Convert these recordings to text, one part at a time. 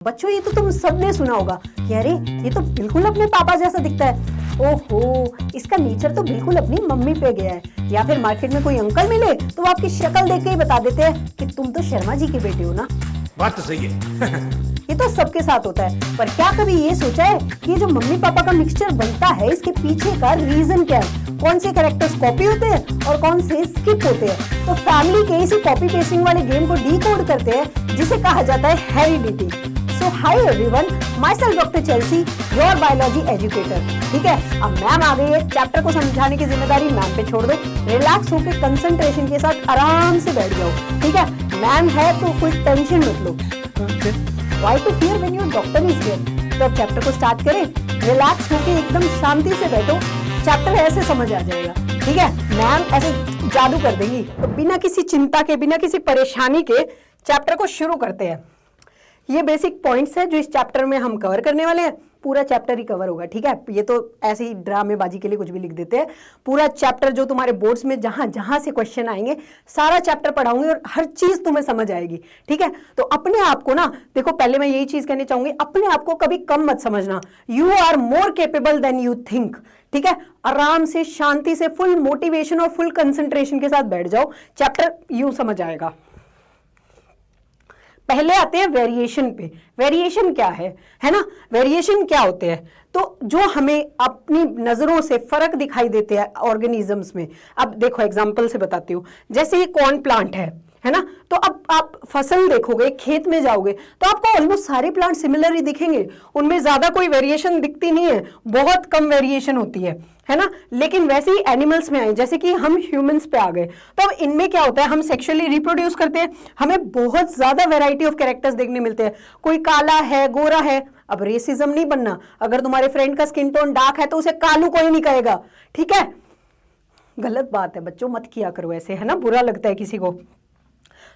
बच्चों ये तो तुम सबने सुना होगा कि अरे ये तो बिल्कुल अपने पापा जैसा दिखता है, ओहो इसका नेचर तो बिल्कुल अपनी मम्मी पे गया है। या फिर मार्केट में कोई अंकल मिले तो वो आपकी शक्ल देख के ही बता देते हैं कि तुम तो शर्मा जी के बेटे हो ना। बात तो सही है। ये तो सबके साथ होता है, पर क्या कभी ये सोचा है कि ये जो मम्मी पापा का मिक्सचर बनता है इसके पीछे का रीजन क्या है? कौन से कैरेक्टर्स कॉपी होते हैं और कौन से स्किप होते हैं? तो फैमिली के इसी कॉपी पेस्टिंग वाले गेम को डीकोड करते हैं जिसे कहा जाता है heredity. So hi everyone, myself Dr. Chelsea, your biology educator। ठीक है, अब मैम आ गई है, चैप्टर को समझाने की जिम्मेदारी मैम पे छोड़ दो। रिलैक्स होकर कंसंट्रेशन के साथ आराम से बैठ जाओ। ठीक है, मैम है तो कोई टेंशन मत लो। Why to fear when your doctor is here? तो अब चैप्टर को स्टार्ट करें। रिलैक्स होकर एकदम शांति से बैठो, चैप्टर ऐसे समझ आ जाएगा। ठीक है, मैम ऐसे जादू कर देंगी। तो बिना किसी चिंता के, बिना किसी परेशानी के चैप्टर को शुरू करते हैं। ये बेसिक पॉइंट्स है जो इस चैप्टर में हम कवर करने वाले हैं। पूरा चैप्टर ही कवर होगा। ठीक है, ये तो ऐसे ही ड्रामेबाजी के लिए कुछ भी लिख देते हैं। पूरा चैप्टर जो तुम्हारे बोर्ड्स में जहां जहां से क्वेश्चन आएंगे सारा चैप्टर पढ़ाऊंगी और हर चीज तुम्हें समझ आएगी। ठीक है, तो अपने आप को ना देखो, पहले मैं यही चीज कहनी चाहूंगी, अपने आप को कभी कम मत समझना। You are more capable than you think. ठीक है, आराम से, शांति से, फुल मोटिवेशन और फुल कंसंट्रेशन के साथ बैठ जाओ, चैप्टर यूं समझ आएगा। पहले आते हैं वेरिएशन पे। वेरिएशन क्या है ना? वेरिएशन क्या होते हैं? तो जो हमें अपनी नजरों से फर्क दिखाई देते हैं ऑर्गेनिजम्स में। अब देखो एग्जांपल से बताती हूँ, जैसे ये कॉर्न प्लांट है ना? तो अब आप फसल देखोगे, खेत में जाओगे तो आपको ऑलमोस्ट सारे प्लांट सिमिलर ही दिखेंगे, उनमें ज्यादा कोई वेरिएशन दिखती नहीं है, बहुत कम वेरिएशन होती है ना? लेकिन वैसे ही एनिमल्स में आए, जैसे कि हम ह्यूमंस पे आ गए, तो अब इनमें क्या होता है, हम सेक्सुअली रिप्रोड्यूस करते हैं, हमें बहुत ज्यादा वैरायटी ऑफ कैरेक्टर्स देखने मिलते हैं। कोई काला है, गोरा है। अब रेसिज्म नहीं बनना, अगर तुम्हारे फ्रेंड का स्किन टोन डार्क है तो उसे कालू कोई नहीं कहेगा। ठीक है, गलत बात है बच्चों, मत किया करो ऐसे, है ना? बुरा लगता है किसी को।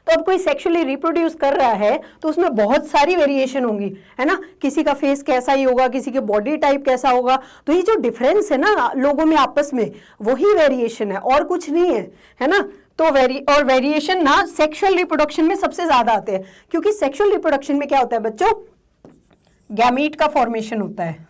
तो अब कोई सेक्सुअली रिप्रोड्यूस कर रहा है तो उसमें बहुत सारी वेरिएशन होंगी, है ना? किसी का फेस कैसा ही होगा, किसी के बॉडी टाइप कैसा होगा। तो ये जो डिफरेंस है ना लोगों में आपस में, वही वेरिएशन है और कुछ नहीं है ना? तो वेरिएशन ना सेक्सुअल रिप्रोडक्शन में सबसे ज्यादा आते हैं, क्योंकि सेक्सुअल रिप्रोडक्शन में क्या होता है बच्चों, गैमीट का फॉर्मेशन होता है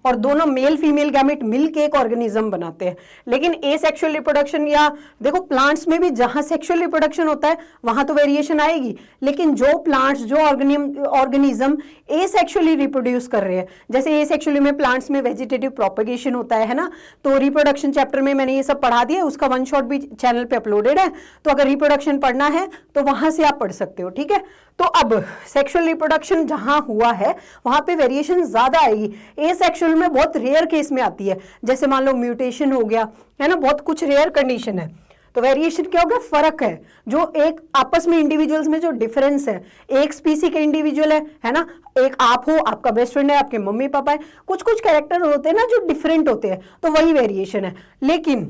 और दोनों मेल फीमेल गैमेट मिलके एक ऑर्गेनिज्म बनाते हैं। लेकिन एसेक्सुअल रिप्रोडक्शन, या देखो प्लांट्स में भी जहां सेक्सुअल रिप्रोडक्शन होता है वहां तो वेरिएशन आएगी, लेकिन जो प्लांट्स, जो ऑर्गेनिज्म एसेक्सुअली रिप्रोड्यूस कर रहे हैं, जैसे एसेक्सुअली में प्लांट्स में वेजिटेटिव प्रोपेगेशन होता है ना? तो रिप्रोडक्शन चैप्टर में मैंने ये सब पढ़ा दिया, उसका वन शॉट भी चैनल पे अपलोडेड है, तो अगर रिप्रोडक्शन पढ़ना है तो वहां से आप पढ़ सकते हो। ठीक है, तो अब सेक्सुअल रिप्रोडक्शन जहां हुआ है वहां पे वेरिएशन ज्यादा आएगी। एसेक्सुअल में बहुत रेयर केस में आती है, जैसे मान लो म्यूटेशन हो गया, है ना? बहुत कुछ रेयर कंडीशन है। तो वेरिएशन क्या हो गया? फर्क है, जो एक आपस में इंडिविजुअल्स में जो डिफरेंस है। एक स्पीसी के इंडिविजुअल है ना? एक आप हो, आपका बेस्ट फ्रेंड है, आपके मम्मी पापा है, कुछ कुछ कैरेक्टर होते हैं ना जो डिफरेंट होते हैं, तो वही वेरिएशन है। लेकिन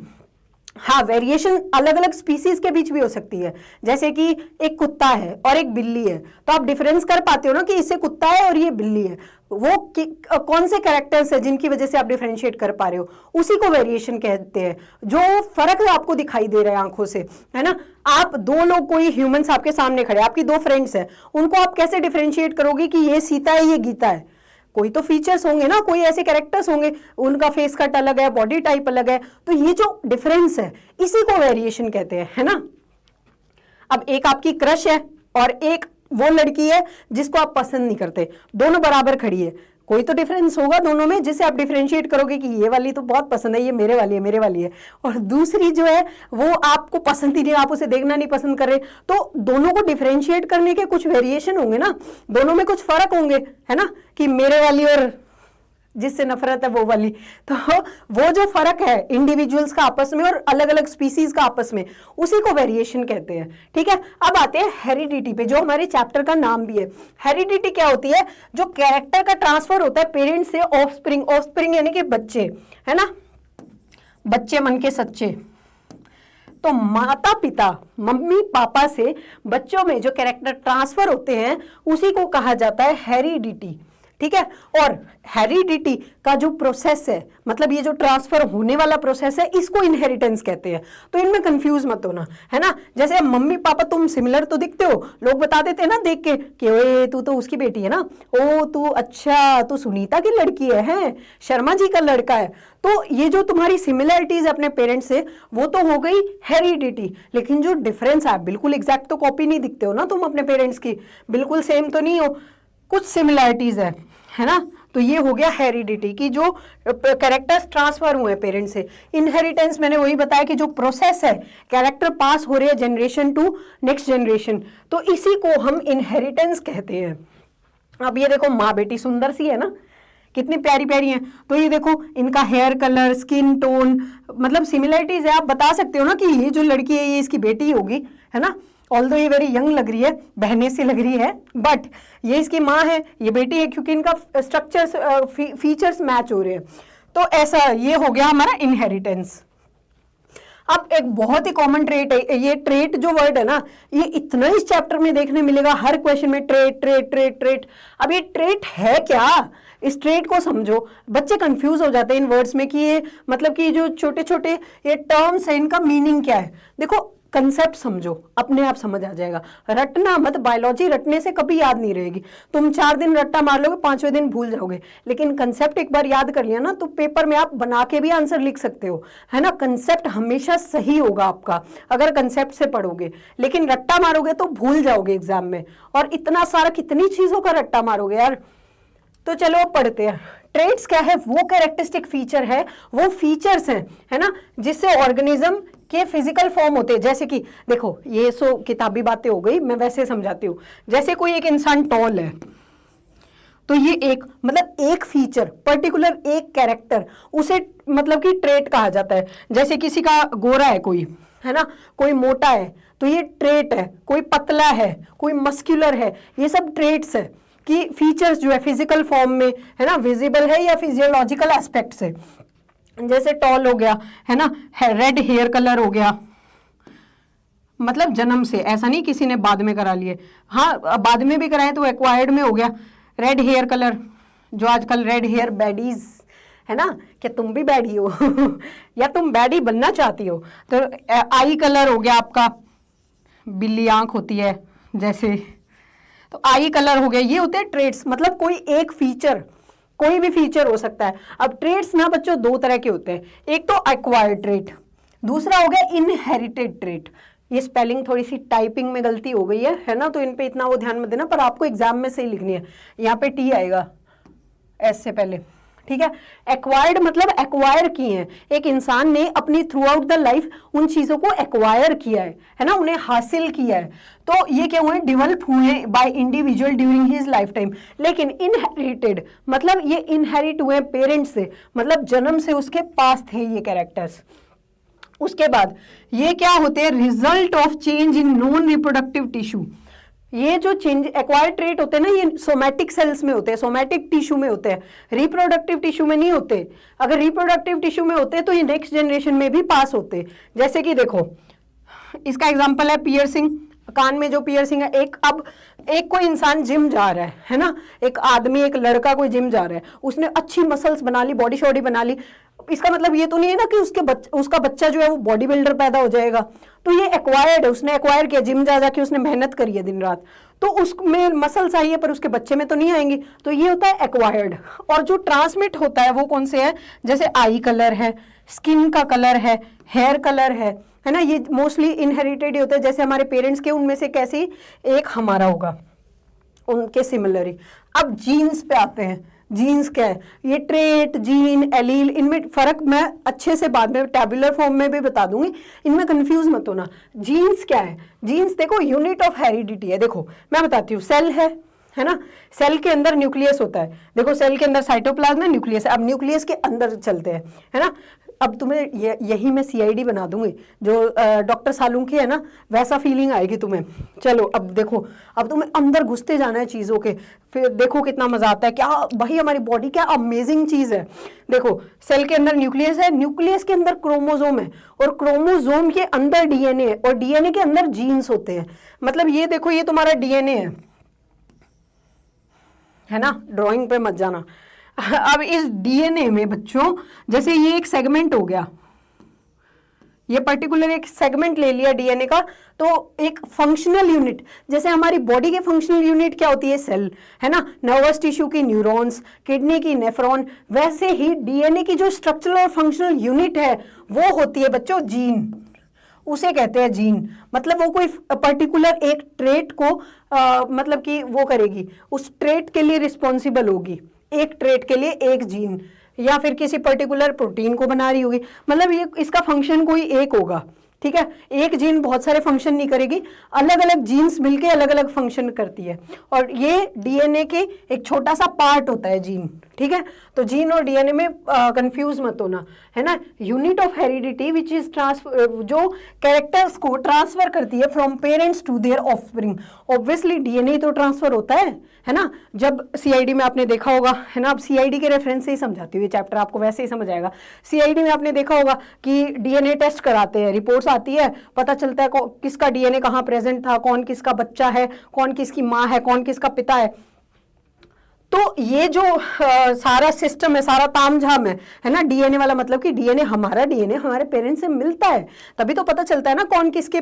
हाँ, वेरिएशन अलग अलग स्पीसीज के बीच भी हो सकती है, जैसे कि एक कुत्ता है और एक बिल्ली है, तो आप डिफरेंस कर पाते हो ना कि इससे कुत्ता है और ये बिल्ली है। वो कौन से कैरेक्टर्स है जिनकी वजह से आप डिफरेंशिएट कर पा रहे हो, उसी को वेरिएशन कहते हैं। जो फर्क आपको दिखाई दे रहा है आंखों से, है ना? आप दो लोग, कोई ह्यूमंस आपके सामने खड़े, आपकी दो फ्रेंड्स हैं, उनको आप कैसे डिफरेंशिएट करोगे कि ये सीता है, ये गीता है? कोई तो फीचर्स होंगे ना, कोई ऐसे कैरेक्टर्स होंगे, उनका फेस कट अलग है, बॉडी टाइप अलग है, तो ये जो डिफरेंस है इसी को वेरिएशन कहते हैं, है ना? अब एक आपकी क्रश है और एक वो लड़की है जिसको आप पसंद नहीं करते, दोनों बराबर खड़ी है, कोई तो डिफरेंस होगा दोनों में जिसे आप डिफरेंशिएट करोगे कि ये वाली तो बहुत पसंद है, ये मेरे वाली है, मेरे वाली है, और दूसरी जो है वो आपको पसंद ही नहीं, आप उसे देखना नहीं पसंद कर रहे। तो दोनों को डिफरेंशिएट करने के कुछ वेरिएशन होंगे ना, दोनों में कुछ फर्क होंगे, है ना? कि मेरे वाली और जिससे नफरत है वो वाली। तो वो जो फर्क है इंडिविजुअल्स का आपस में और अलग अलग स्पीसीज का आपस में, उसी को वेरिएशन कहते हैं। ठीक है, अब आते हैं हेरिडिटी पे, जो हमारे चैप्टर का नाम भी है। हेरिडिटी क्या होती है? जो कैरेक्टर का ट्रांसफर होता है पेरेंट्स से ऑफस्प्रिंग, ऑफस्प्रिंग यानी कि बच्चे, है ना? बच्चे मन के सच्चे। तो माता पिता, मम्मी पापा से बच्चों में जो कैरेक्टर ट्रांसफर होते हैं उसी को कहा जाता है हेरिडिटी। ठीक है। और हेरिडिटी का जो प्रोसेस है, मतलब ये जो ट्रांसफर होने वाला प्रोसेस है, इसको इनहेरिटेंस कहते हैं। तो इनमें कंफ्यूज मत होना, है ना। जैसे मम्मी पापा तुम सिमिलर तो दिखते हो, लोग बता देते हैं ना देख के कि ओए तू तो उसकी बेटी है ना, ओ तू अच्छा तू सुनीता की लड़की है, शर्मा जी का लड़का है। तो ये जो तुम्हारी सिमिलरिटीज अपने पेरेंट्स से, वो तो हो गई हेरिडिटी। लेकिन जो डिफरेंस है, बिल्कुल एग्जैक्ट तो कॉपी नहीं दिखते हो ना तुम अपने पेरेंट्स की, बिल्कुल सेम तो नहीं हो, कुछ सिमिलरिटीज है ना। तो ये हो गया हेरिडिटी की जो कैरेक्टर्स ट्रांसफर हुए हैं पेरेंट्स से। इनहेरिटेंस मैंने वही बताया कि जो प्रोसेस है, कैरेक्टर पास हो रहे हैं जनरेशन टू नेक्स्ट जनरेशन, तो इसी को हम इनहेरिटेंस कहते हैं। अब ये देखो माँ बेटी सुंदर सी है ना, कितनी प्यारी प्यारी हैं। तो ये देखो इनका हेयर कलर, स्किन टोन, मतलब सिमिलरिटीज है। आप बता सकते हो ना कि ये जो लड़की है ये इसकी बेटी होगी, है ना। ऑल्दो ये वेरी यंग लग रही है, बहने से लग रही है, बट ये इसकी माँ है, ये बेटी है, क्योंकि इनका स्ट्रक्चर्स फीचर्स मैच हो रहे हैं। तो ऐसा ये हो गया हमारा इनहेरिटेंस। अब एक बहुत ही कॉमन ट्रेट है, ये ट्रेट जो वर्ड है ना, ये इतना इस चैप्टर में देखने मिलेगा हर क्वेश्चन में, ट्रेट ट्रेट ट्रेट ट्रेट। अब ये ट्रेट है क्या, इस ट्रेट को समझो। बच्चे कंफ्यूज हो जाते हैं इन वर्ड्स में कि ये मतलब कि जो छोटे छोटे ये टर्म्स हैं इनका मीनिंग क्या है। देखो कंसेप्ट समझो, अपने आप समझ आ जाएगा। रटना मत, बायोलॉजी रटने से कभी याद नहीं रहेगी। तुम 4 दिन रट्टा मार लोगे, 5वें दिन भूल जाओगे। लेकिन कंसेप्ट एक बार याद कर लिया ना, तो पेपर में आप बना के भी आंसर लिख सकते हो, है ना। कंसेप्ट हमेशा सही होगा आपका अगर कंसेप्ट से पढ़ोगे, लेकिन रट्टा मारोगे तो भूल जाओगे एग्जाम में। और इतना सारा कितनी चीजों का रट्टा मारोगे यार। तो चलो अब पढ़ते हैं। ट्रेट्स क्या है, वो कैरेक्टरिस्टिक फीचर है, वो फीचर्स हैं, है ना, जिससे ऑर्गेनिज्म के फिजिकल फॉर्म होते हैं। जैसे कि देखो ये सो किताबी बातें हो गई, मैं वैसे समझाती हूँ। जैसे कोई एक इंसान टॉल है, तो ये एक मतलब एक फीचर, पर्टिकुलर एक कैरेक्टर, उसे मतलब कि ट्रेट कहा जाता है। जैसे किसी का गोरा है कोई, है ना, कोई मोटा है, तो ये ट्रेट है। कोई पतला है, कोई मस्कुलर है, ये सब ट्रेट्स है कि फीचर्स जो है फिजिकल फॉर्म में, है ना, विजिबल है या फिजियोलॉजिकल एस्पेक्ट से। जैसे टॉल हो गया, है ना, रेड हेयर कलर हो गया, मतलब जन्म से, ऐसा नहीं किसी ने बाद में करा लिए, हाँ बाद में भी कराए तो एक्वायर्ड में हो गया। रेड हेयर कलर, जो आजकल रेड हेयर बैडीज है ना, क्या तुम भी बैडी हो या तुम बैडी बनना चाहती हो। तो आई कलर हो गया आपका, बिल्ली आंख होती है जैसे, तो आई कलर हो गया। ये होते हैं ट्रेट्स, मतलब कोई एक फीचर, कोई भी फीचर हो सकता है। अब ट्रेट्स ना बच्चों 2 तरह के होते हैं, एक तो एक्वायर्ड ट्रेट, दूसरा हो गया इनहेरिटेड ट्रेट। ये स्पेलिंग थोड़ी सी टाइपिंग में गलती हो गई है ना, तो इन पे इतना वो ध्यान मत देना, पर आपको एग्जाम में सही लिखनी है। यहाँ पे टी आएगा एस से पहले, ठीक है। एक्वायर्ड मतलब एक्वायर किए हैं, एक इंसान ने अपनी थ्रू आउट द लाइफ उन चीजों को एक्वायर किया है ना, उन्हें हासिल किया है। तो ये क्या हुए, डेवलप हुए by individual during his life time. लेकिन इनहेरिटेड मतलब ये इनहेरिट हुए पेरेंट्स से, मतलब जन्म से उसके पास थे ये कैरेक्टर्स। उसके बाद ये क्या होते हैं, result of change in non reproductive tissue. ये जो चेंज एक्वायर्ड ट्रेट होते हैं ना, ये सोमैटिक सेल्स में होते हैं, सोमैटिक टिश्यू में होते हैं, रिप्रोडक्टिव टिश्यू में नहीं होते। अगर रिप्रोडक्टिव टिश्यू में होते तो ये नेक्स्ट जनरेशन में भी पास होते। जैसे कि देखो इसका एग्जांपल है पियर्सिंग, कान में जो पियर्सिंग है। अब एक कोई इंसान जिम जा रहा है ना, एक आदमी, एक लड़का कोई जिम जा रहा है, उसने अच्छी मसल्स बना ली, बॉडी शॉडी बना ली। इसका मतलब ये तो नहीं है ना कि उसका बच्चा जो है वो बॉडी बिल्डर पैदा हो जाएगा। तो ये एक्वायर्ड है, उसने एक्वायर किया, जिम जा जाके उसने मेहनत करी है दिन रात, तो उसमें मसल्स आई है, पर उसके बच्चे में तो नहीं आएंगी। तो ये होता है एक्वायर्ड। और जो ट्रांसमिट होता है वो कौन से है, जैसे आई कलर है, स्किन का कलर है, हेयर कलर है ना, ये मोस्टली इनहेरिटेड ही होते हैं। जैसे हमारे पेरेंट्स के, उनमें से कैसी एक हमारा होगा, उनके सिमिलर ही। अब जीन्स पे आते हैं। जीन्स क्या है, ये ट्रेट, जीन, एलील, इनमें फर्क मैं अच्छे से बाद में टैबुलर फॉर्म में भी बता दूंगी, इनमें कंफ्यूज मत होना। जीन्स क्या है, जीन्स देखो यूनिट ऑफ हेरिडिटी है। देखो मैं बताती हूँ, सेल है ना, सेल के अंदर न्यूक्लियस होता है। देखो सेल के अंदर साइटोप्लाज्म है, न्यूक्लियस है। अब न्यूक्लियस के अंदर चलते हैं, है ना। अब तुम्हें यही मैं सीआईडी बना दूंगी, जो डॉक्टर सालुंकी है ना, वैसा फीलिंग आएगी तुम्हें। चलो अब देखो, अब तुम्हें अंदर घुसते जाना है चीज़ों के, फिर देखो कितना मजा आता है। क्या भाई, हमारी बॉडी क्या अमेजिंग चीज़ है। देखो सेल के अंदर न्यूक्लियस है, न्यूक्लियस के अंदर क्रोमोजोम है, और क्रोमोजोम के अंदर डीएनए है, और डीएनए के अंदर जीन्स होते हैं। मतलब ये देखो, ये तुम्हारा डीएनए है, है ना, ड्राइंग पे मत जाना। अब इस डीएनए में बच्चों, जैसे ये एक सेगमेंट हो गया, ये पर्टिकुलर एक सेगमेंट ले लिया डीएनए का, तो एक फंक्शनल यूनिट, जैसे हमारी बॉडी के फंक्शनल यूनिट क्या होती है, सेल, है ना, नर्वस टिश्यू की न्यूरॉन्स, किडनी की नेफ्रॉन, वैसे ही डीएनए की जो स्ट्रक्चरल और फंक्शनल यूनिट है वो होती है बच्चों जीन, उसे कहते हैं जीन। मतलब वो कोई पर्टिकुलर एक ट्रेट को मतलब कि वो करेगी, उस ट्रेट के लिए रिस्पॉन्सिबल होगी, एक ट्रेट के लिए एक जीन, या फिर किसी पर्टिकुलर प्रोटीन को बना रही होगी, मतलब ये इसका फंक्शन कोई एक होगा, ठीक है। एक जीन बहुत सारे फंक्शन नहीं करेगी, अलग अलग जीन्स मिलके अलग अलग फंक्शन करती है, और ये डीएनए के एक छोटा सा पार्ट होता है जीन, ठीक है। तो जीन और डीएनए में कंफ्यूज मत होना, है ना। Unit of heredity which is जो कैरेक्टर्स को ट्रांसफर करती है from parents to their offspring. Obviously DNA तो ट्रांसफर होता है ना। जब सीआईडी में आपने देखा होगा, है ना, अब सीआईडी के रेफरेंस से ही समझाती हूँ, ये चैप्टर आपको वैसे ही समझ आएगा। सीआईडी में आपने देखा होगा कि डीएनए टेस्ट कराते हैं, रिपोर्ट्स आती है, पता चलता है किसका डीएनए कहाँ प्रेजेंट था, कौन किसका बच्चा है, कौन किसकी माँ है, कौन किसका पिता है। तो ये जो सारा सिस्टम है, सारा तामझाम है ना, डीएनए वाला, मतलब कि डीएनए हमारे पेरेंट्स से मिलता है, तभी तो पता चलता है ना कौन किसके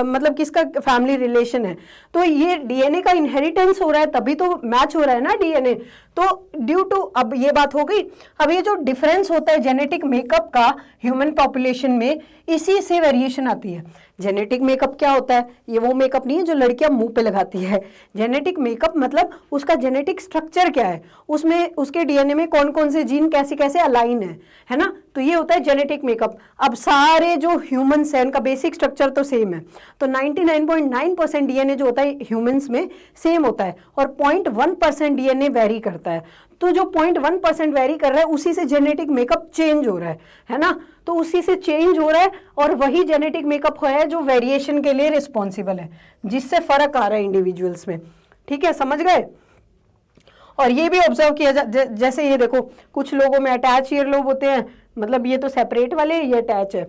मतलब किसका फैमिली रिलेशन है। तो ये डीएनए का इनहेरिटेंस हो रहा है, तभी तो मैच हो रहा है ना डीएनए। तो ड्यू टू, अब ये बात हो गई। अब ये जो डिफरेंस होता है जेनेटिक मेकअप का ह्यूमन पॉपुलेशन में, इसी से वेरिएशन आती है। जेनेटिक मेकअप क्या होता है, ये वो मेकअप नहीं है जो लड़कियां मुंह पे लगाती है। जेनेटिक मेकअप मतलब उसका जेनेटिक स्ट्रक्चर क्या है, उसमें उसके डीएनए में कौन कौन से जीन कैसे कैसे अलाइन है ना। तो ये होता है जेनेटिक मेकअप। अब सारे जो ह्यूमंस हैं उनका बेसिक स्ट्रक्चर तो सेम है, तो 99.9% डीएनए जो होता है ह्यूमंस में सेम होता है, और 0.1% डीएनए वेरी करता है। तो जो 0.1% वेरी कर रहा है उसी से जेनेटिक मेकअप चेंज हो रहा है ना। तो उसी से चेंज हो रहा है, और वही जेनेटिक मेकअप है जो वेरिएशन के लिए रिस्पॉन्सिबल है, जिससे फर्क आ रहा है इंडिविजुअल्स में, ठीक है, समझ गए। और ये भी ऑब्जर्व किया जैसे ये देखो, कुछ लोगों में अटैच ईयर लोब होते हैं, मतलब ये तो सेपरेट वाले, ये अटैच है,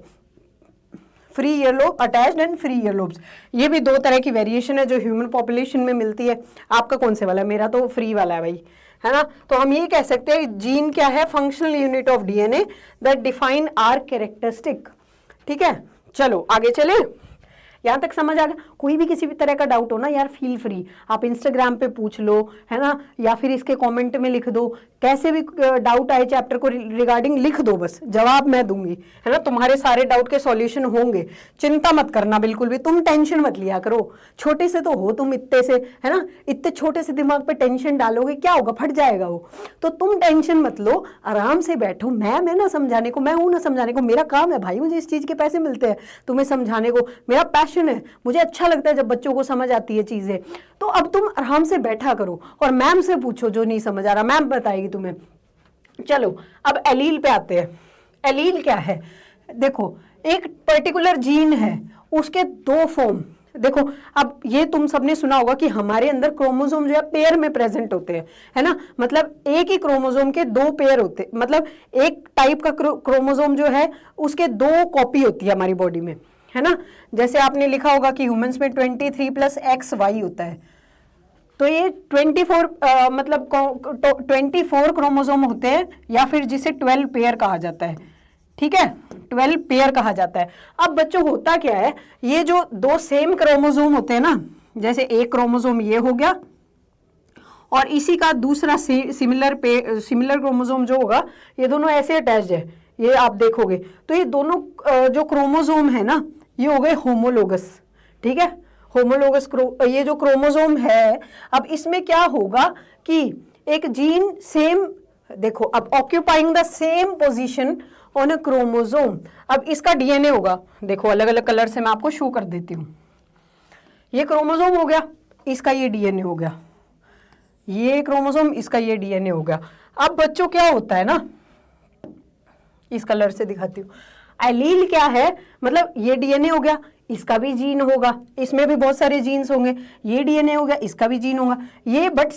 free ear lobe, attached and free year lobes. ये भी दो तरह की वेरिएशन है जो ह्यूमन पॉपुलेशन में मिलती है। आपका कौन से वाला है? मेरा तो फ्री वाला है भाई, है ना। तो हम ये कह सकते हैं जीन क्या है, functional unit of DNA that define our characteristic, ठीक है। चलो आगे चले, यहाँ तक समझ आ गया। कोई भी किसी भी तरह का डाउट हो ना यार, फील फ्री, आप इंस्टाग्राम पे पूछ लो, है ना, या फिर इसके कमेंट में लिख दो, कैसे भी डाउट आए चैप्टर को रिगार्डिंग लिख दो, बस जवाब मैं दूंगी, है ना। तुम्हारे सारे डाउट के सॉल्यूशन होंगे, चिंता मत करना बिल्कुल भी, तुम टेंशन मत लिया करो। छोटे से तो हो तुम, इतने से, है ना, इतने छोटे से दिमाग पे टेंशन डालोगे क्या होगा, फट जाएगा वो। तो तुम टेंशन मत लो, आराम से बैठो। मैं ना समझाने को, मैं हूं ना समझाने को, मेरा काम है भाई, मुझे इस चीज के पैसे मिलते हैं तुम्हें समझाने को, मेरा पैशन है, मुझे अच्छा लगता है जब बच्चों को समझ आती है चीजें। तो अब तुम आराम से बैठा करो और मैम से पूछो जो नहीं समझ आ रहा, मैम बताएगी तुम्हें। चलो अब एलील पे आते हैं। एलील क्या है? देखो, एक पर्टिकुलर जीन है, उसके दो फॉर्म। देखो, अब ये तुम सबने सुना होगा कि हमारे अंदर क्रोमोसोम जो है पेयर में प्रेजेंट होते हैं, है ना। मतलब एक ही क्रोमोसोम के दो पेयर होते, मतलब एक टाइप का क्रोमोसोम जो है उसके दो कॉपी होती है हमारी बॉडी में, है ना। जैसे आपने लिखा होगा कि ह्यूमंस में 23 + XY होता है, तो ये 24 मतलब 24 क्रोमोसोम होते हैं, या फिर जिसे 12 पेयर कहा जाता है, ठीक है, 12 पेयर कहा जाता है। अब बच्चों होता क्या है, ये जो दो सेम क्रोमोसोम होते हैं ना, जैसे एक क्रोमोसोम ये हो गया और इसी का दूसरा सिमिलर क्रोमोसोम जो होगा, ये दोनों ऐसे अटैच्ड है, ये आप देखोगे। तो ये दोनों जो क्रोमोसोम है ना, ये हो गए होमोलोगस, ठीक है। होमोलोगस ये जो क्रोमोसोम है, अब इसमें क्या होगा कि एक जीन सेम, देखो अब occupying the same position on a chromosome. अब इसका डीएनए होगा, देखो अलग अलग कलर से मैं आपको शो कर देती हूँ। ये क्रोमोसोम हो गया, इसका ये डीएनए हो गया, ये क्रोमोसोम, इसका ये डीएनए हो गया। अब बच्चों क्या होता है ना, इस कलर से दिखाती हूँ। एलील क्या है, मतलब ये डीएनए हो गया, इसका भी जीन होगा, इसमें भी बहुत सारे जीन्स होंगे, ये डीएनए हो गया, इसका भी जीन होगा, ये बट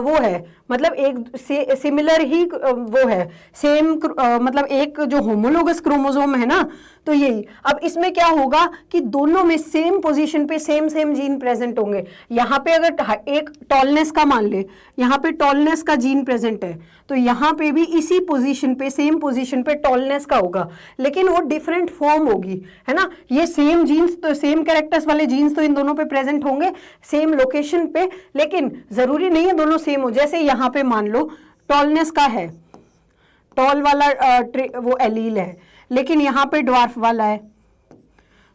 वो है मतलब एक सिमिलर ही वो है, सेम मतलब एक जो होमोलोगस क्रोमोसोम है ना, तो यही। अब इसमें क्या होगा कि दोनों में सेम पोजीशन पे सेम सेम जीन प्रेजेंट होंगे। यहाँ पे अगर एक टॉलनेस का मान ले, यहाँ पे टॉलनेस का जीन प्रेजेंट है, तो यहाँ पे भी इसी पोजीशन पे सेम पोजीशन पे टॉलनेस का होगा, लेकिन वो डिफरेंट फॉर्म होगी, है ना। ये सेम जीन्स तो सेम कैरेक्टर्स वाले जीन्स तो इन दोनों पे प्रेजेंट होंगे सेम लोकेशन पे, लेकिन जरूरी नहीं है दोनों सेम हो। जैसे यहाँ पे मान लो टॉलनेस का है, टॉल वाला वो एलील है, लेकिन यहाँ पे ड्वार्फ वाला है,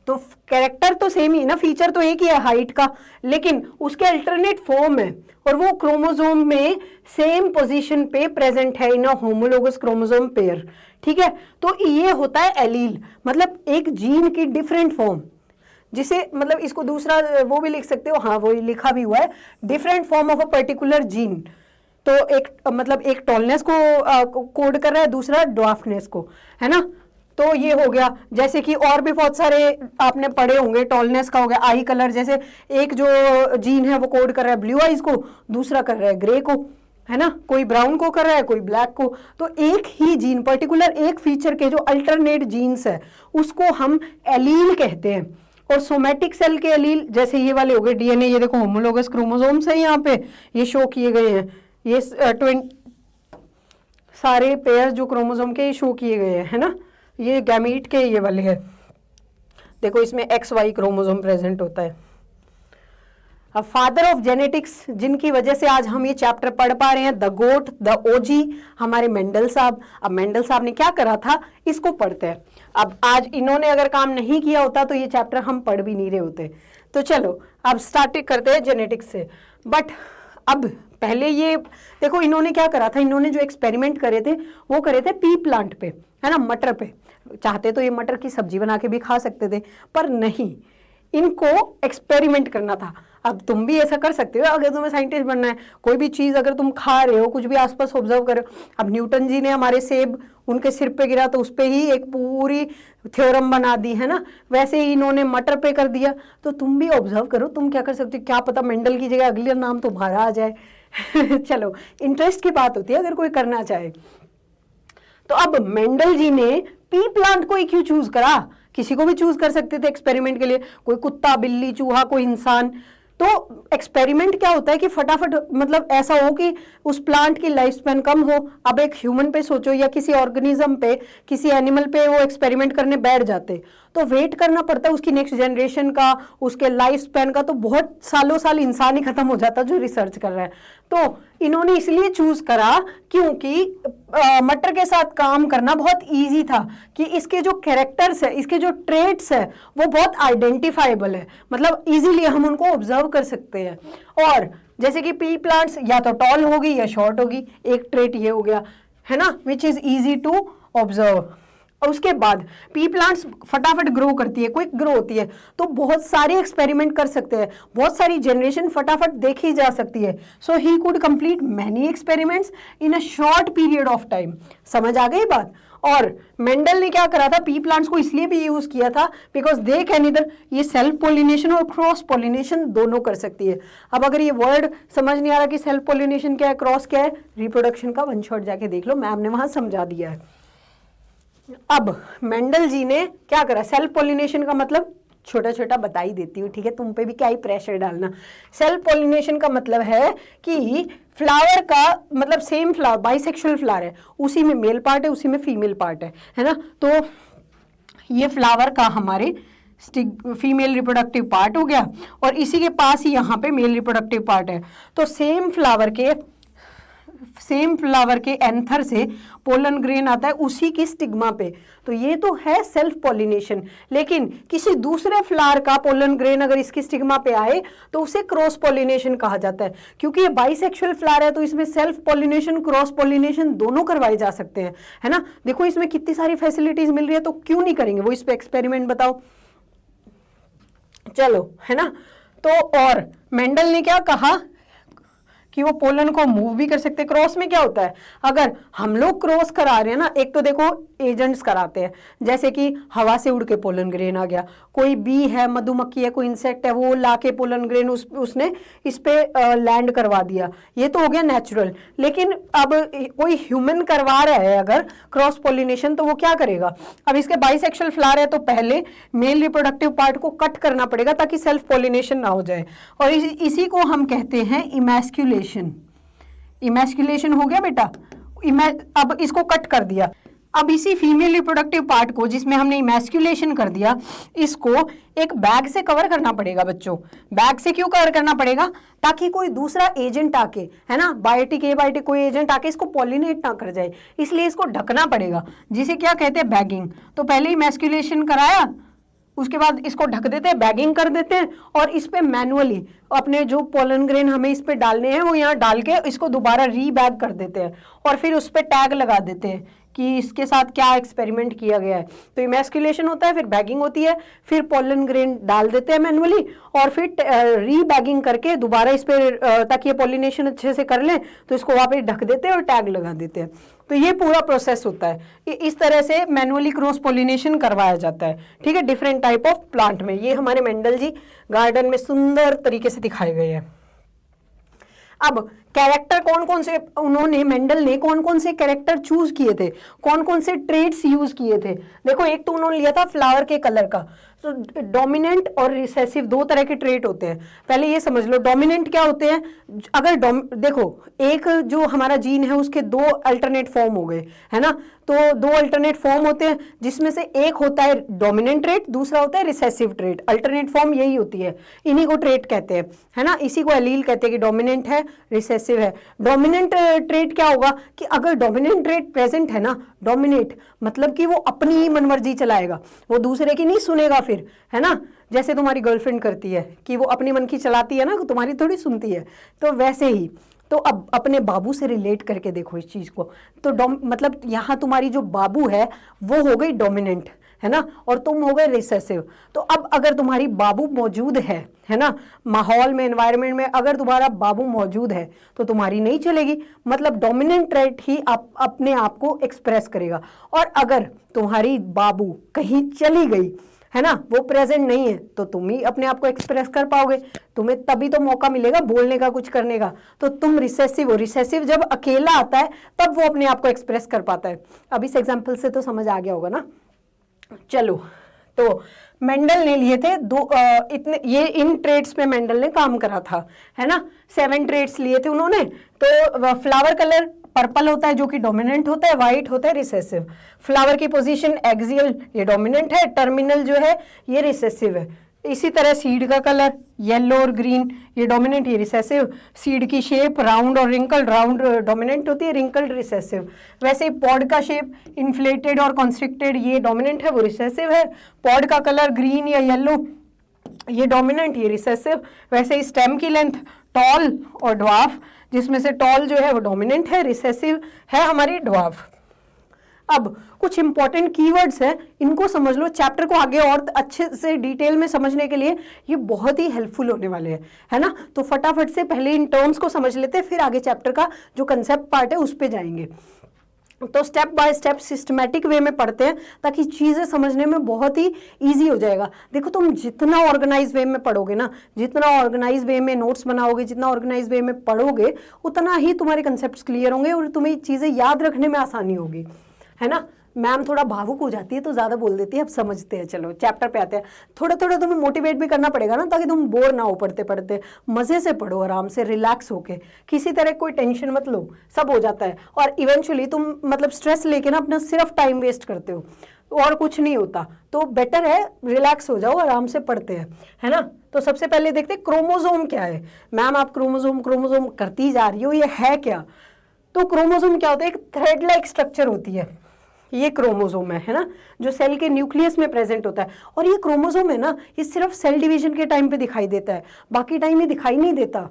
तो कैरेक्टर तो सेम ही है ना, फीचर तो एक ही है हाइट का, लेकिन उसके अल्टरनेट फॉर्म है और वो क्रोमोसोम में सेम पोजीशन पे प्रेजेंट है इन अ होमोलोगस क्रोमोसोम पेयर, ठीक है। तो ये होता है एलील, मतलब एक जीन की डिफरेंट फॉर्म, जिसे मतलब इसको दूसरा वो भी लिख सकते हो, हाँ वो लिखा भी हुआ है, different form of a particular gene. तो एक मतलब एक टॉलनेस को कोड कर रहा है, दूसरा ड्वार्फनेस को, है ना। तो ये हो गया। जैसे कि और भी बहुत सारे आपने पढ़े होंगे, टॉलनेस का हो गया, आई कलर, जैसे एक जो जीन है वो कोड कर रहा है ब्लू आइज को, दूसरा कर रहा है ग्रे को, है ना, कोई ब्राउन को कर रहा है, कोई ब्लैक को। तो एक ही जीन, पर्टिकुलर एक फीचर के जो अल्टरनेट जीन्स है उसको हम एलील कहते हैं। और सोमैटिक सेल के एलील जैसे ये वाले हो गए डीएनए, ये देखो होमोलोगस क्रोमोसोम्स है यहाँ पे, ये शो किए गए हैं, ये सारे पेयर जो क्रोमोसोम के शो किए गए हैं, है ना। ये गैमीट के ये वाले हैं, देखो इसमें XY क्रोमोसोम प्रेजेंट होता है। अब फादर ऑफ जेनेटिक्स, जिनकी वजह से आज हम ये चैप्टर पढ़ पा रहे हैं, द गोट, द ओजी, हमारे मेंडल साहब। अब मेंडल साहब ने क्या करा था, इसको पढ़ते हैं। अब आज इन्होंने अगर काम नहीं किया होता तो ये चैप्टर हम पढ़ भी नहीं रहे होते। तो चलो अब स्टार्ट करते हैं जेनेटिक्स से। बट अब पहले ये देखो इन्होंने क्या करा था, इन्होंने जो एक्सपेरिमेंट करे थे वो करे थे पी प्लांट पे, है ना, मटर पे। चाहते तो ये मटर की सब्जी बना के भी खा सकते थे, पर नहीं, इनको एक्सपेरिमेंट करना था। अब तुम भी ऐसा कर सकते हो अगर तुम्हें साइंटिस्ट बनना है। कोई भी चीज अगर तुम खा रहे हो, कुछ भी आसपास ऑब्जर्व कर रहे हो, अब न्यूटन जी ने हमारे सेब उनके सिर पे गिरा तो उस पे ही एक पूरी थ्योरम बना दी, है ना, वैसे ही इन्होंने मटर पे कर दिया। तो तुम भी ऑब्जर्व करो, तुम क्या कर सकते हो, क्या पता मेंडल की जगह अगला नाम तुम्हारा आ जाए। चलो, इंटरेस्ट की बात होती है अगर कोई करना चाहे तो। अब मेंडल जी ने पी प्लांट को ही क्यों चूज करा, किसी को भी चूज कर सकते थे एक्सपेरिमेंट के लिए, कोई कुत्ता, बिल्ली, चूहा, कोई इंसान। तो एक्सपेरिमेंट क्या होता है कि फटाफट मतलब ऐसा हो कि उस प्लांट की लाइफ स्पैन कम हो। अब एक ह्यूमन पे सोचो या किसी ऑर्गेनिज्म पे, किसी एनिमल पे वो एक्सपेरिमेंट करने बैठ जाते तो वेट करना पड़ता है उसकी नेक्स्ट जनरेशन का, उसके लाइफ स्पैन का, तो बहुत सालों साल इंसान ही खत्म हो जाता जो रिसर्च कर रहा है। तो इन्होंने इसलिए चूज करा क्योंकि मटर के साथ काम करना बहुत इजी था, कि इसके जो कैरेक्टर्स है, इसके जो ट्रेट्स है वो बहुत आइडेंटिफाइबल है, मतलब इजीली हम उनको ऑब्जर्व कर सकते हैं। और जैसे कि पी प्लांट्स या तो टॉल होगी या शॉर्ट होगी, एक ट्रेट ये हो गया, है ना, which is easy to observe. और उसके बाद पी प्लांट्स फटाफट ग्रो करती है, क्विक ग्रो होती है, तो बहुत सारे एक्सपेरिमेंट कर सकते हैं, बहुत सारी जनरेशन फटाफट देखी जा सकती है। So he could complete many experiments in a short period of time. समझ आ गई बात। और मेंडल ने क्या करा था, पी प्लांट्स को इसलिए भी यूज किया था बिकॉज दे कैन इधर, ये सेल्फ पोलिनेशन और क्रॉस पोलिनेशन दोनों कर सकती है। अब अगर ये वर्ड समझ नहीं आ रहा कि सेल्फ पोलिनेशन क्या है, क्रॉस क्या है, रिप्रोडक्शन का वन शॉट जाके देख लो, मैम ने वहां समझा दिया है। अब मेंडल जी ने क्या करा, सेल्फ पोलिनेशन का मतलब छोटा छोटा बता ही देती हूँ, ठीक है, तुम पे भी क्या ही प्रेशर डालना। सेल्फ पोलिनेशन का मतलब है कि फ्लावर का मतलब सेम फ्लावर, बाइसेक्सुअल फ्लावर है, उसी में मेल पार्ट है, उसी में फीमेल पार्ट है ना। तो ये फ्लावर का हमारे फीमेल रिप्रोडक्टिव पार्ट हो गया और इसी के पास ही यहाँ पे मेल रिप्रोडक्टिव पार्ट है। तो सेम फ्लावर के एंथर से पोलन ग्रेन आता है उसी की स्टिग्मा पे। तो ये तो है सेल्फ पॉलिनेशन। लेकिन किसी दूसरे फ्लावर का पोलन ग्रेन अगर इसकी स्टिग्मा पे आए तो उसे क्रॉस पॉलिनेशन कहा जाता है। क्योंकि ये बाइसेक्सुअल फ्लावर है तो इसमें सेल्फ पॉलिनेशन, क्रॉस पॉलिनेशन दोनों करवाए जा सकते हैं, है ना। देखो इसमें कितनी सारी फैसिलिटीज मिल रही है, तो क्यों नहीं करेंगे, वो इस पे एक्सपेरिमेंट बताओ। चलो, है ना। तो और मेंडल ने क्या कहा कि वो पोलन को मूव भी कर सकते हैं। क्रॉस में क्या होता है, अगर हम लोग क्रॉस करा रहे हैं ना, एक तो देखो एजेंट्स कराते हैं, जैसे कि हवा से उड़ के पोलन ग्रेन आ गया, कोई बी है, मधुमक्खी है, कोई इंसेक्ट है, वो लाके पोलन ग्रेन उसने इस पे लैंड करवा दिया, ये तो हो गया नेचुरल। लेकिन अब कोई ह्यूमन करवा रहा है अगर क्रॉस पोलिनेशन, तो वो क्या करेगा, अब इसके बाइसेक्सुअल फ्लावर है तो पहले मेल रिप्रोडक्टिव पार्ट को कट करना पड़ेगा ताकि सेल्फ पोलिनेशन ना हो जाए, और इसी को हम कहते हैं इमैस्कुलेशन। इमैस्कुलेशन हो गया बेटा, अब इसको कट कर दिया। अब इसी फीमेल रिप्रोडक्टिव पार्ट को जिसमें हमने इमैस्कुलेशन कर दिया, इसको एक बैग से कवर करना पड़ेगा बच्चों। बैग से क्यों कवर करना पड़ेगा, ताकि कोई दूसरा एजेंट आके, है ना, बायोटिक एबायोटिक कोई एजेंट आके इसको पॉलिनेट ना कर जाए, इसलिए इसको ढकना पड़ेगा, जिसे क्या कहते हैं, बैगिंग। तो पहले इमैस्कुलेशन कराया, उसके बाद इसको ढक देते हैं, बैगिंग कर देते हैं, और इस पे मैनुअली अपने जो पोलन ग्रेन हमें इस पे डालने हैं वो यहाँ डाल के इसको दोबारा रीबैग कर देते हैं, और फिर उस पे टैग लगा देते हैं कि इसके साथ क्या एक्सपेरिमेंट किया गया है। तो इमैस्कुलेशन होता है, फिर बैगिंग होती है, फिर पोलन ग्रेन डाल देते हैं मैनुअली, और फिर रीबैगिंग करके दोबारा इस पे ताकि ये पॉलिनेशन अच्छे से कर लें, तो इसको वापस ढक देते हैं और टैग लगा देते हैं। तो ये पूरा प्रोसेस होता है, इस तरह से मैनुअली क्रॉस पॉलिनेशन करवाया जाता है, ठीक है, डिफरेंट टाइप ऑफ प्लांट में। ये हमारे मेंडल जी गार्डन में सुंदर तरीके से दिखाए गए हैं। अब कैरेक्टर कौन कौन से उन्होंने, मेंडल ने कौन कौन से कैरेक्टर चूज किए थे, कौन कौन से ट्रेड्स यूज किए थे। देखो, एक तो उन्होंने लिया था फ्लावर के कलर का, तो डोमिनेंट और रिसेसिव दो तरह के ट्रेट होते हैं। पहले ये समझ लो डोमिनेंट क्या होते हैं, अगर देखो एक जो हमारा जीन है उसके दो अल्टरनेट फॉर्म हो गए, है ना, तो दो अल्टरनेट फॉर्म होते हैं, जिसमें से एक होता है डोमिनेंट ट्रेट, दूसरा होता है रिसेसिव ट्रेट। अल्टरनेट फॉर्म यही होती है, इन्हीं को ट्रेट कहते हैं, है ना, इसी को एलील कहते हैं कि डोमिनेंट है, रिसेसिव है। डोमिनेंट ट्रेट क्या होगा कि अगर डोमिनेंट ट्रेट प्रेजेंट है ना, डोमिनेट मतलब कि वो अपनी ही मनमर्जी चलाएगा, वो दूसरे की नहीं सुनेगा फिर, है ना, जैसे तुम्हारी गर्लफ्रेंड करती है कि वो अपनी मन की चलाती है ना, तुम्हारी थोड़ी सुनती है, तो वैसे ही। तो अब अपने बाबू से रिलेट करके देखो इस चीज को, तो मतलब यहाँ तुम्हारी जो बाबू है वो हो गई डोमिनेंट, है ना, और तुम हो गए रिसेसिव। तो अब अगर तुम्हारी बाबू मौजूद है ना, माहौल में, एनवायरनमेंट में अगर तुम्हारा बाबू मौजूद है तो तुम्हारी नहीं चलेगी, मतलब डोमिनेंट ट्रेट ही आप अपने आप को एक्सप्रेस करेगा। और अगर तुम्हारी बाबू कहीं चली गई, है ना, वो प्रेजेंट नहीं है, तो तुम ही अपने आप को एक्सप्रेस कर पाओगे, तुम्हें तभी तो मौका मिलेगा बोलने का, कुछ करने का। तो तुम रिसेसिव हो, रिसेसिव जब अकेला आता है तब वो अपने आप को एक्सप्रेस कर पाता है। अब इस एग्जाम्पल से तो समझ आ गया होगा ना। चलो, तो मेंडल ने लिए थे इतने, ये इन ट्रेड्स पे मेंडल ने काम करा था, है ना, 7 ट्रेड्स लिए थे उन्होंने। तो फ्लावर कलर पर्पल होता है जो कि डोमिनेंट होता है, व्हाइट होता है रिसेसिव। फ्लावर की पोजीशन एक्सियल, ये डोमिनेंट है, टर्मिनल जो है ये रिसेसिव है। इसी तरह सीड का कलर येलो और ग्रीन, ये डोमिनेंट, ये रिसेसिव। सीड की शेप राउंड और रिंकल्ड, राउंड डोमिनेंट होती है, रिंकल्ड रिसेसिव। वैसे ही पॉड का शेप इन्फ्लेटेड और कॉन्स्ट्रिक्टेड, ये डोमिनेंट है, वो रिसेसिव है। पॉड का कलर ग्रीन या येलो, ये डोमिनेंट, ये रिसेसिव। वैसे ही स्टेम की लेंथ टॉल और ड्वार्फ, जिसमें से टॉल जो है वो डोमिनेंट है, रिसेसिव है हमारी ड्वार्फ। अब कुछ इंपॉर्टेंट कीवर्ड्स हैं, इनको समझ लो, चैप्टर को आगे और अच्छे से डिटेल में समझने के लिए ये बहुत ही हेल्पफुल होने वाले हैं, है ना। तो फटाफट से पहले इन टर्म्स को समझ लेते हैं, फिर आगे चैप्टर का जो कंसेप्ट पार्ट है उस पे जाएंगे। तो step by step systematic way में पढ़ते हैं ताकि चीज़ें समझने में बहुत ही इजी हो जाएगा। देखो, तुम जितना ऑर्गेनाइज वे में पढ़ोगे ना, जितना ऑर्गेनाइज वे में नोट्स बनाओगे, जितना ऑर्गेनाइज वे में पढ़ोगे, उतना ही तुम्हारे कंसेप्ट्स क्लियर होंगे और तुम्हें चीज़ें याद रखने में आसानी होगी, है ना। मैम थोड़ा भावुक हो जाती है तो ज़्यादा बोल देती है, अब समझते हैं। चलो चैप्टर पे आते हैं। थोड़ा थोड़ा तुम्हें मोटिवेट भी करना पड़ेगा ना, ताकि तुम बोर ना हो पढ़ते पढ़ते, मज़े से पढ़ो, आराम से रिलैक्स होके, किसी तरह कोई टेंशन मत लो, सब हो जाता है। और इवेंचुअली तुम मतलब स्ट्रेस लेके ना अपना सिर्फ टाइम वेस्ट करते हो और कुछ नहीं होता, तो बेटर है रिलैक्स हो जाओ, आराम से पढ़ते हैं, है ना। तो सबसे पहले देखते हैं क्रोमोजोम क्या है। मैम आप क्रोमोजोम क्रोमोजोम करती जा रही हो, ये है क्या। तो क्रोमोजोम क्या होता है, एक थ्रेड लाइक स्ट्रक्चर होती है, ये क्रोमोजोम है ना, जो सेल के न्यूक्लियस में प्रेजेंट होता है। और ये क्रोमोजोम है ना, ये सिर्फ सेल डिवीजन के टाइम पे दिखाई देता है, बाकी टाइम ये दिखाई नहीं देता।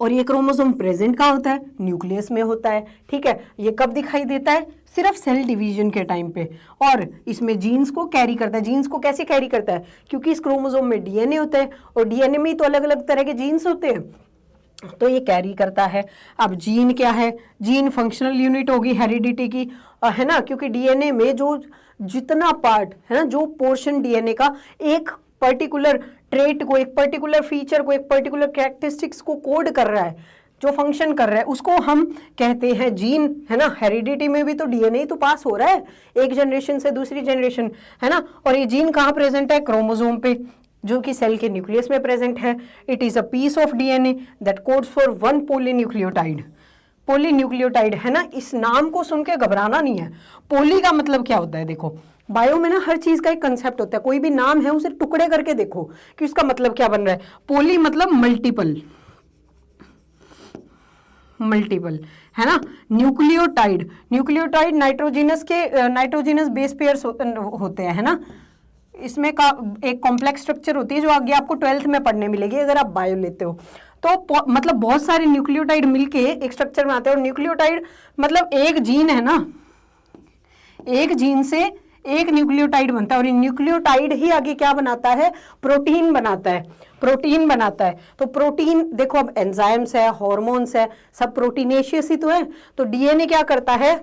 और ये क्रोमोसोम प्रेजेंट कहाँ होता है? न्यूक्लियस में होता है, ठीक है। ये कब दिखाई देता है? सिर्फ सेल डिवीजन के टाइम पे। और इसमें जीन्स को कैरी करता है। जीन्स को कैसे कैरी करता है? क्योंकि इस क्रोमोसोम में डीएनए होता है और डीएनए में तो अलग अलग तरह के जीन्स होते हैं, तो ये कैरी करता है। अब जीन क्या है? जीन फंक्शनल यूनिट होगी हेरिडिटी की, है ना, क्योंकि डीएनए में जो जितना पार्ट है ना, जो पोर्शन डीएनए का एक पर्टिकुलर ट्रेट को, एक पर्टिकुलर फीचर को, एक पर्टिकुलर कैरेक्टरिस्टिक्स को कोड कर रहा है, जो फंक्शन कर रहा है, उसको हम कहते हैं जीन, है ना। हेरिडिटी में भी तो डीएनए ही तो पास हो रहा है एक जनरेशन से दूसरी जनरेशन, है ना। और ये जीन कहाँ प्रेजेंट है? क्रोमोसोम पे, जो कि सेल के न्यूक्लियस में प्रेजेंट है। It is a piece of DNA that codes for one polynucleotide. Polynucleotide, है ना, इस नाम को सुन के घबराना नहीं है। पोली का मतलब क्या होता है? देखो, बायो में ना हर चीज का एक कंसेप्ट होता है। कोई भी नाम है उसे टुकड़े करके देखो कि उसका मतलब क्या बन रहा है। पोली मतलब मल्टीपल, मल्टीपल, है ना। Nucleotide, nucleotide nitrogenous base pairs होते हैं, है ना। इसमें का एक कॉम्प्लेक्स स्ट्रक्चर होती है जो आगे आपको 12th में पढ़ने मिलेगी अगर आप बायो लेते हो। तो मतलब बहुत सारे न्यूक्लियोटाइड मिलके एक स्ट्रक्चर में आते हैं। और न्यूक्लियोटाइड मतलब एक जीन है ना, एक जीन से एक न्यूक्लियोटाइड बनता है। और न्यूक्लियोटाइड ही आगे क्या बनाता है? प्रोटीन बनाता है, प्रोटीन बनाता है। तो प्रोटीन देखो, अब एंजाइम्स है, हार्मोन्स है, सब प्रोटीनेशियस ही तो है। तो डीएनए क्या करता है?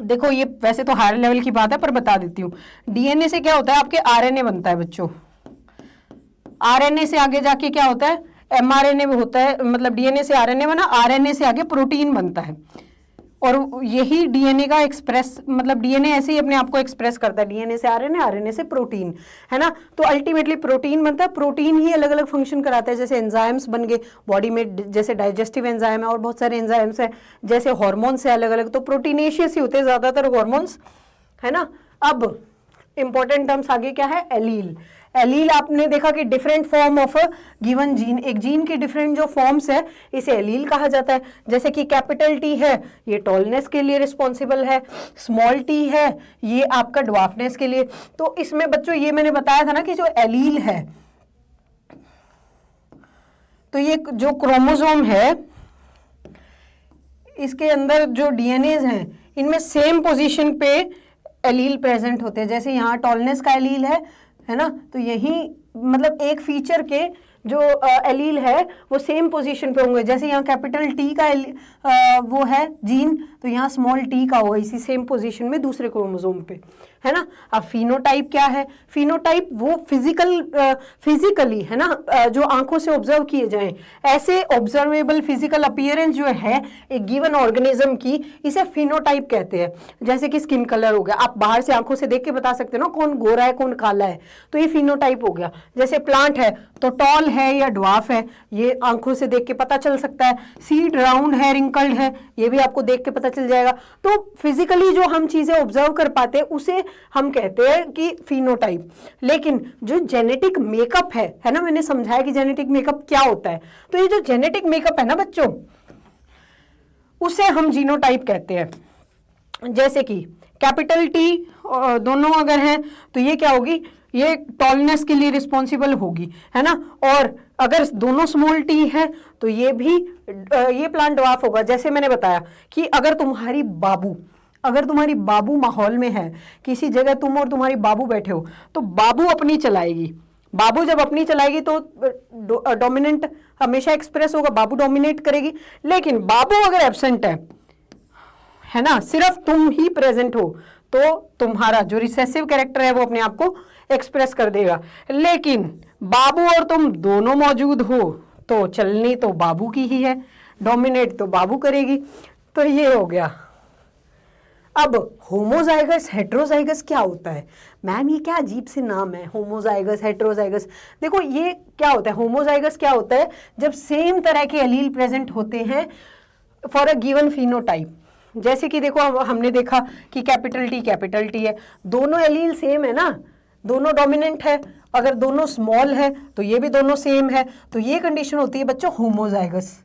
देखो, ये वैसे तो हायर लेवल की बात है पर बता देती हूँ। डीएनए से क्या होता है? आपके आरएनए बनता है बच्चों। आरएनए से आगे जाके क्या होता है? एमआरएनए में होता है। मतलब डीएनए से आरएनए बना, आरएनए से आगे प्रोटीन बनता है। और यही डीएनए का एक्सप्रेस, मतलब डीएनए ऐसे ही अपने आप को एक्सप्रेस करता है। डीएनए से आरएनए, आरएनए से प्रोटीन, है ना। तो अल्टीमेटली प्रोटीन बनता है। प्रोटीन ही अलग अलग फंक्शन कराता है। जैसे एंजाइम्स बन गए बॉडी में, जैसे डाइजेस्टिव एंजाइम है और बहुत सारे एंजाइम्स है, जैसे हार्मोन्स है अलग अलग। तो प्रोटीनेशियस ही होते हैं ज्यादातर हार्मोन्स, है ना। अब इंपॉर्टेंट टर्म्स आगे क्या है? एलील। एलील आपने देखा कि different form of a given gene, एक जीन की डिफरेंट जो फॉर्म्स है इसे एलील कहा जाता है। जैसे कि कैपिटल टी है, ये टॉलनेस के लिए रिस्पॉन्सिबल है। स्मॉल टी है, ये आपका ड्वार्फनेस के लिए। तो इसमें बच्चों ये मैंने बताया था ना कि जो एलील है, तो ये जो क्रोमोसोम है इसके अंदर जो डीएनए हैं, इनमें सेम पोजीशन पे एलील प्रेजेंट होते हैं। जैसे यहाँ टॉलनेस का एलील है ना, तो यही मतलब एक फीचर के जो एलील है वो सेम पोजीशन पे होंगे। जैसे यहाँ कैपिटल टी का वो है जीन, तो यहाँ स्मॉल टी का होगा इसी सेम पोजीशन में दूसरे क्रोमोसोम पे, है ना। अब फिनोटाइप क्या है? फिनोटाइप वो फिजिकली, है ना, जो आंखों से ऑब्जर्व किए जाएं, ऐसे ऑब्जर्वेबल फिजिकल अपीयरेंस जो है एक गिवन ऑर्गेनिज्म की, इसे फिनोटाइप कहते हैं। जैसे कि स्किन कलर हो गया, आप बाहर से आंखों से देख के बता सकते हो ना कौन गोरा है कौन काला है, तो ये फिनोटाइप हो गया। जैसे प्लांट है तो टॉल है या ड्वार्फ है, ये आंखों से देख के पता चल सकता है। सीड राउंड है, रिंकल्ड है, ये भी आपको देख के पता चल जाएगा। तो फिजिकली जो हम चीजें ऑब्जर्व कर पाते हैं उसे हम कहते हैं कि फिनोटाइप। लेकिन जो जेनेटिक मेकअप है ना, मैंने समझाया कि जेनेटिक मेकअप क्या होता है। तो ये जो जेनेटिक मेकअप है ना बच्चों, उसे हम जीनोटाइप कहते हैं। जैसे कि कैपिटल टी दोनों अगर हैं तो ये क्या होगी? ये टॉलनेस के लिए रिस्पॉन्सिबल होगी, है ना। और अगर दोनों स्मॉल टी है तो ये भी ये प्लांट ड्वार्फ होगा। जैसे मैंने बताया कि अगर तुम्हारी बाबू माहौल में है, किसी जगह तुम और तुम्हारी बाबू बैठे हो, तो बाबू अपनी चलाएगी। बाबू जब अपनी चलाएगी तो डोमिनेंट हमेशा एक्सप्रेस होगा, बाबू डोमिनेट करेगी। लेकिन बाबू अगर एब्सेंट है ना, सिर्फ तुम ही प्रेजेंट हो, तो तुम्हारा जो रिसेसिव कैरेक्टर है वो अपने आप को एक्सप्रेस कर देगा। लेकिन बाबू और तुम दोनों मौजूद हो तो चलनी तो बाबू की ही है, डोमिनेट तो बाबू करेगी। तो ये हो गया। अब होमोजाइगस हेट्रोजाइगस क्या होता है? मैम ये क्या अजीब से नाम है, होमोजाइगस हेट्रोजाइगस। देखो ये क्या होता है, होमोजाइगस क्या होता है? जब सेम तरह के एलील प्रेजेंट होते हैं फॉर अ गिवन फिनोटाइप। जैसे कि देखो हमने देखा कि कैपिटल टी है, दोनों एलील सेम है ना, दोनों डोमिनेंट है। अगर दोनों स्मॉल है तो ये भी दोनों सेम है, तो ये कंडीशन होती है बच्चों होमोजाइगस।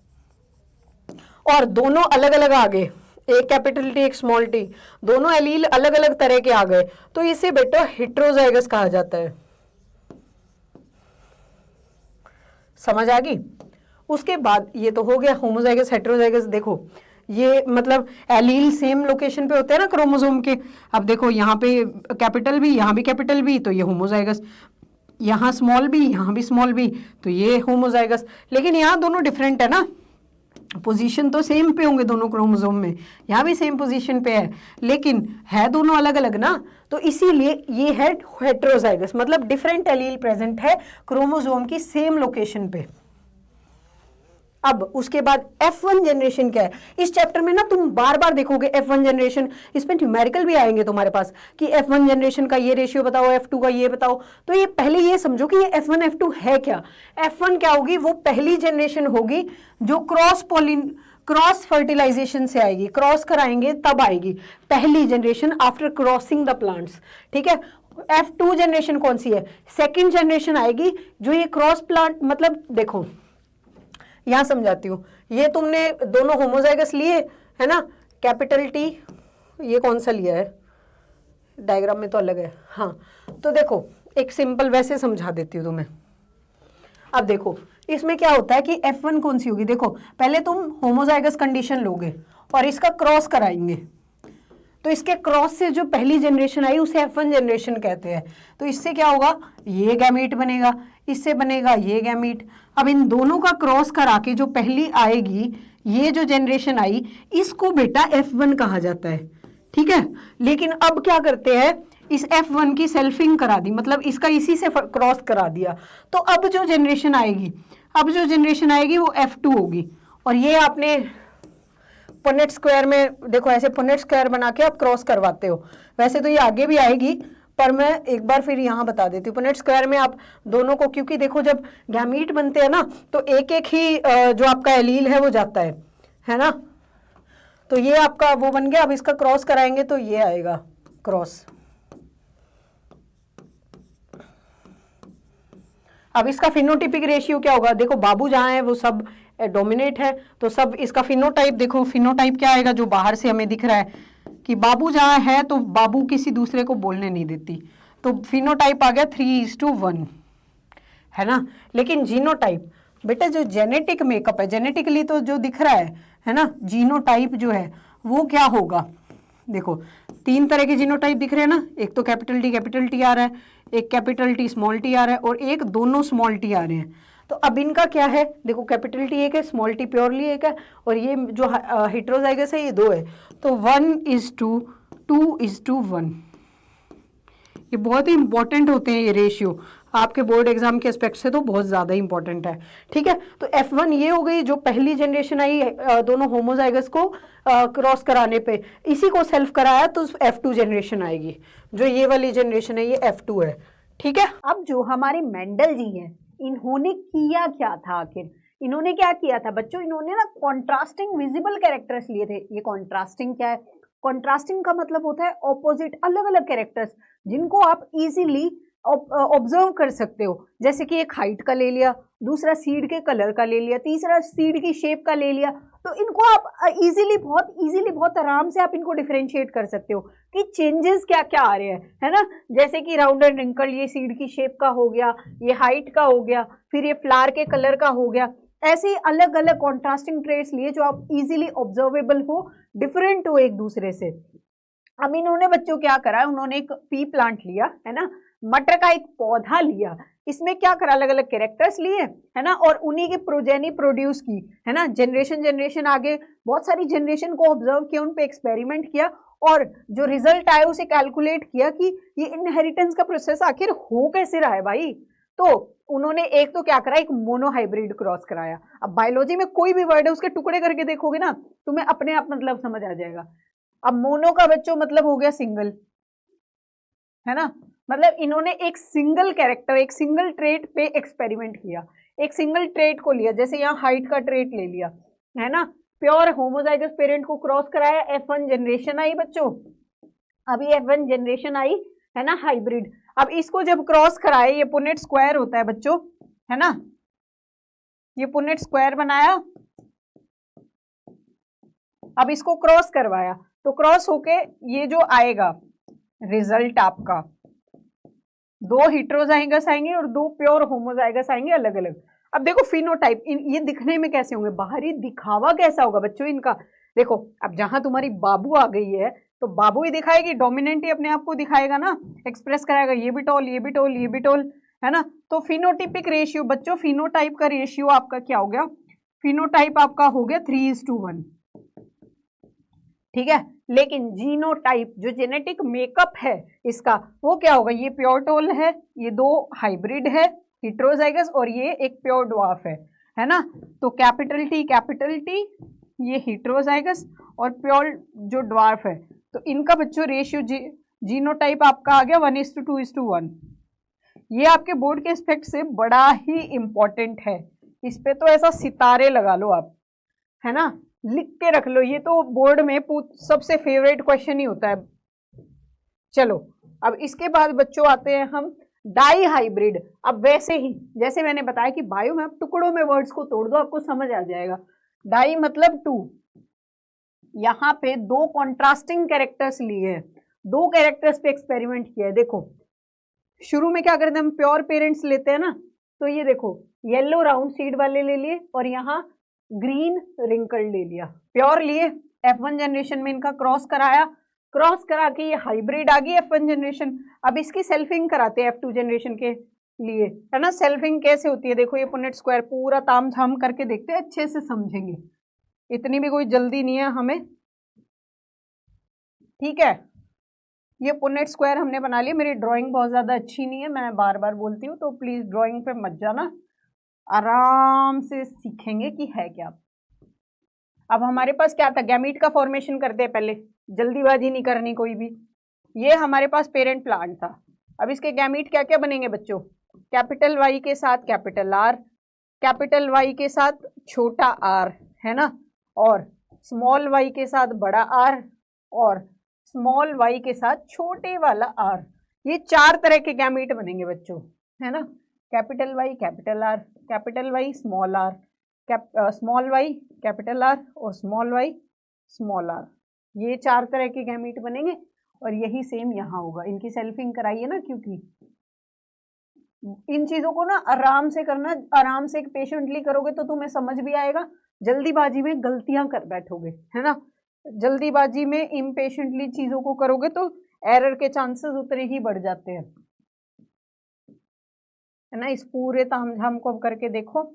और दोनों अलग अलग आ गए, एक कैपिटल टी एक स्मॉल टी, दोनों एलील अलग अलग तरह के आ गए, तो इसे बेटा हेट्रोजाइगस कहा जाता है। समझ आ गई? उसके बाद ये तो हो गया होमोजाइगस हेटेरोजाइगस। देखो ये मतलब एलील सेम लोकेशन पे होते हैं ना क्रोमोसोम के। अब देखो यहाँ पे कैपिटल बी, यहाँ भी कैपिटल बी, तो ये होमोजाइगस। यहाँ स्मॉल बी, यहाँ भी स्मॉल बी, तो ये होमोजाइगस। लेकिन यहाँ दोनों डिफरेंट है ना, पोजीशन तो सेम पे होंगे दोनों क्रोमोसोम में, यहाँ भी सेम पोजीशन पे है, लेकिन है दोनों अलग अलग ना, तो इसीलिए ये है हेटेरोजाइगस, मतलब डिफरेंट एलील प्रेजेंट है क्रोमोसोम की सेम लोकेशन पे। अब उसके बाद F1 जनरेशन क्या है, इस चैप्टर में ना तुम बार बार देखोगे F1 जनरेशन, इसमें न्यूमेरिकल भी आएंगे तुम्हारे पास कि F1 जनरेशन का ये रेशियो बताओ, F2 का ये बताओ। तो ये पहले ये समझो कि ये F1 F2 है क्या। F1 क्या होगी, वो पहली जनरेशन होगी जो क्रॉस फर्टिलाइजेशन से आएगी, क्रॉस कराएंगे तब आएगी पहली generation after crossing the plants, ठीक है। F2 जनरेशन कौन सी है, सेकेंड जनरेशन आएगी जो ये क्रॉस प्लांट, मतलब देखो यहां समझाती हूं, ये तुमने दोनों होमोजाइगस लिए है ना, कैपिटल टी, ये कौन सा लिया है, डायग्राम में तो अलग है, हाँ। तो देखो एक सिंपल वैसे समझा देती हूँ तुम्हें। अब देखो इसमें क्या होता है कि F1 कौन सी होगी, देखो पहले तुम होमोजाइगस कंडीशन लोगे और इसका क्रॉस कराएंगे, तो इसके क्रॉस से जो पहली जनरेशन आई उसे F1 जनरेशन कहते हैं। तो इससे क्या होगा, ये गैमीट बनेगा, इससे बनेगा ये गैमीट। अब इन दोनों का क्रॉस करा के जो पहली आएगी, ये जो जनरेशन आई, इसको बेटा F1 कहा जाता है, ठीक है। लेकिन अब क्या करते हैं, इस F1 की सेल्फिंग करा दी, मतलब इसका इसी से क्रॉस करा दिया, तो अब जो जनरेशन आएगी वो F2 होगी। और ये आपने पुनेट स्क्वायर में देखो, ऐसे पुनेट स्क्वायर बना के आप क्रॉस करवाते हो, वैसे तो ये आगे भी आएगी, पर मैं एक बार फिर यहाँ बता देती हूँ। पुनेट स्क्वायर में आप दोनों को, क्योंकि देखो जब गैमीट बनते हैं ना तो एक एक ही जो आपका एलील है वो जाता है ना, तो ये आपका वो बन गया। अब इसका क्रॉस कराएंगे तो ये आएगा क्रॉस। अब इसका फिनोटिपिक रेशियो क्या होगा, देखो बाबू जहाँ है वो सब डोमिनेट है, तो सब इसका फिनोटाइप देखो, फिनोटाइप क्या आएगा जो बाहर से हमें दिख रहा है कि बाबू जहाँ है तो बाबू किसी दूसरे को बोलने नहीं देती, तो फिनोटाइप आ गया 3:1, है ना। लेकिन जीनोटाइप बेटा जो जेनेटिक मेकअप है, जेनेटिकली तो जो दिख रहा है ना, जीनोटाइप जो है वो क्या होगा, देखो 3 तरह के जीनोटाइप दिख रहे हैं ना, एक तो कैपिटल टी आ रहा है, एक कैपिटल टी स्मॉल टी आ रहा है, और एक दोनों स्मॉल टी आ रहे हैं। तो अब इनका क्या है, देखो कैपिटल टी एक है, स्मॉल टी प्योरली एक है, और ये जो हेटेरोजाइगस है ये 2 है, तो 1:2, 2:1। ये बहुत ही इंपॉर्टेंट होते हैं ये रेशियो, आपके बोर्ड एग्जाम के एस्पेक्ट से तो बहुत ज़्यादा इंपॉर्टेंट है, ठीक है। तो F1 ये हो गई जो पहली जनरेशन आई दोनों होमोजाइगस को क्रॉस कराने पे, इसी को सेल्फ कराया तो F2 जनरेशन आएगी, जो ये वाली जनरेशन है ये F2 है, ठीक है। अब जो हमारे मेंडल जी हैं, इन्होंने किया क्या था आखिर, इन्होंने क्या किया था बच्चों, इन्होंने ना कॉन्ट्रास्टिंग विजिबल कैरेक्टर्स लिए थे। ये कॉन्ट्रास्टिंग क्या है, कॉन्ट्रास्टिंग का मतलब होता है ऑपोजिट, अलग अलग कैरेक्टर्स जिनको आप इजीली ऑब्जर्व कर सकते हो। जैसे कि एक हाइट का ले लिया, दूसरा सीड के कलर का ले लिया, तीसरा सीड की शेप का ले लिया, तो इनको आप इजीली बहुत आराम से आप इनको डिफरेंशिएट कर सकते हो कि चेंजेस क्या क्या आ रहे हैं, है ना। जैसे कि राउंड एंड रिंकल ये सीड की शेप का हो गया, ये हाइट का हो गया, फिर ये फ्लावर के कलर का हो गया, ऐसे अलग अलग कॉन्ट्रास्टिंग ट्रेट्स लिए जो आप इजीली ऑब्जर्वेबल हो, डिफरेंट हो एक दूसरे से। अब इन्होंने बच्चों क्या करा, उन्होंने एक पी प्लांट लिया, है ना, मटर का एक पौधा लिया, इसमें क्या करा, अलग अलग कैरेक्टर्स लिए, है ना, और उन्हीं की प्रोजेनी प्रोड्यूस की, है ना, जनरेशन आगे बहुत सारी जनरेशन को ऑब्जर्व किया, उन पे एक्सपेरिमेंट किया, और जो रिजल्ट आया उसे कैलकुलेट किया कि ये इनहेरिटेंस का प्रोसेस आखिर हो कैसे रहा है भाई। तो उन्होंने एक तो क्या करा, एक मोनोहाइब्रिड क्रॉस कराया। अब बायोलॉजी में कोई भी वर्ड है उसके टुकड़े करके देखोगे ना, तुम्हें अपने आप मतलब समझ आ जाएगा। अब मोनो का बच्चों मतलब हो गया सिंगल, है ना, मतलब इन्होंने एक सिंगल कैरेक्टर, एक सिंगल ट्रेट पे एक्सपेरिमेंट किया, एक सिंगल ट्रेट को लिया, जैसे यहाँ हाइट का ट्रेट ले लिया, है ना, प्योर होमोजाइगस पेरेंट को क्रॉस कराया, F1 जनरेशन आई बच्चों, अभी F1 जनरेशन आई, है ना, हाइब्रिड। अब इसको जब क्रॉस कराए, ये पुनेट स्क्वायर होता है बच्चों, है ना, ये पुनेट स्क्वायर बनाया, अब इसको क्रॉस करवाया, तो क्रॉस होके ये जो आएगा रिजल्ट आपका, 2 हेटेरोजाइगस आएंगे और 2 प्योर होमोजाइगस आएंगे अलग अलग। अब देखो फिनोटाइप, ये दिखने में कैसे होंगे, बाहरी दिखावा कैसा होगा बच्चों इनका। देखो अब जहां तुम्हारी बाबू आ गई है तो बाबू ही दिखाएगी, डोमिनेंट ही अपने आप को दिखाएगा ना, एक्सप्रेस कराएगा, ये भी टॉल, ये भी टॉल, ये भी टॉल, है ना। तो फिनोटिपिक रेशियो बच्चों, फिनोटाइप का रेशियो आपका क्या हो गया, फिनोटाइप आपका हो गया 3:1, ठीक है। लेकिन जीनोटाइप जो जेनेटिक मेकअप है इसका, वो क्या होगा, ये प्योर टोल है, ये दो हाइब्रिड है हिट्रोजाइगस, और ये एक प्योर ड्वार्फ है ना। तो कैपिटल टी ये हिट्रोजाइगस और प्योर जो ड्वार्फ है, तो इनका बच्चों रेशियो जीनोटाइप आपका आ गया 1:2:1। ये आपके बोर्ड के एस्पेक्ट से बड़ा ही इंपॉर्टेंट है, इस पे तो ऐसा सितारे लगा लो आप, है ना, लिख के रख लो, ये तो बोर्ड में सबसे फेवरेट क्वेश्चन ही होता है। चलो अब इसके बाद बच्चों आते हैं हम डाई हाइब्रिड। अब वैसे ही जैसे मैंने बताया कि बायो में आप टुकड़ों में वर्ड्स को तोड़ दो, आपको समझ आ जाएगा। डाई मतलब टू, यहाँ पे दो कॉन्ट्रास्टिंग कैरेक्टर्स लिए हैं, दो कैरेक्टर्स पे एक्सपेरिमेंट किया है। देखो शुरू में क्या करते हैं हम, प्योर पेरेंट्स लेते हैं ना, तो ये देखो येलो राउंड सीड वाले ले लिए और यहाँ ग्रीन रिंकल्ड ले लिया, प्योर लिए, F1 जनरेशन में इनका क्रॉस कराया, क्रॉस करा के ये हाइब्रिड आ गई F1 जनरेशन। अब इसकी सेल्फिंग कराते हैं F2 जनरेशन के लिए, है ना। सेल्फिंग कैसे होती है, देखो ये पुनेट स्क्वायर पूरा ताम झाम करके देखते हैं, अच्छे से समझेंगे, इतनी भी कोई जल्दी नहीं है हमें, ठीक है। ये पुनेट स्क्वायर हमने बना लिया, मेरी ड्राइंग बहुत ज्यादा अच्छी नहीं है, मैं बार बार बोलती हूँ, तो प्लीज ड्राइंग पे मत जाना, आराम से सीखेंगे कि है क्या। अब हमारे पास क्या था, गैमीट का फॉर्मेशन करते हैं पहले, जल्दीबाजी नहीं करनी कोई भी। ये हमारे पास पेरेंट प्लांट था, अब इसके गैमीट क्या क्या बनेंगे बच्चों, कैपिटल वाई के साथ कैपिटल आर, कैपिटल वाई के साथ छोटा आर, है ना, और स्मॉल वाई के साथ बड़ा आर, और स्मॉल वाई के साथ छोटे वाला आर। ये चार तरह के गैमीट बनेंगे बच्चों, है ना, capital Y capital R, capital Y small R, small Y capital R, और स्मॉल वाई स्मॉल आर। ये चार तरह के गैमीट बनेंगे, और यही सेम यहाँ होगा। इनकी सेल्फिंग कराइए ना, क्योंकि इन चीजों को ना आराम से करना, आराम से पेशेंटली करोगे तो तुम्हें समझ भी आएगा, जल्दीबाजी में गलतियां कर बैठोगे, है ना, जल्दीबाजी में इम्पेशेंटली चीजों को करोगे तो एरर के चांसेस उतने ही बढ़ जाते हैं, है ना। इस पूरे तामझाम को करके देखो,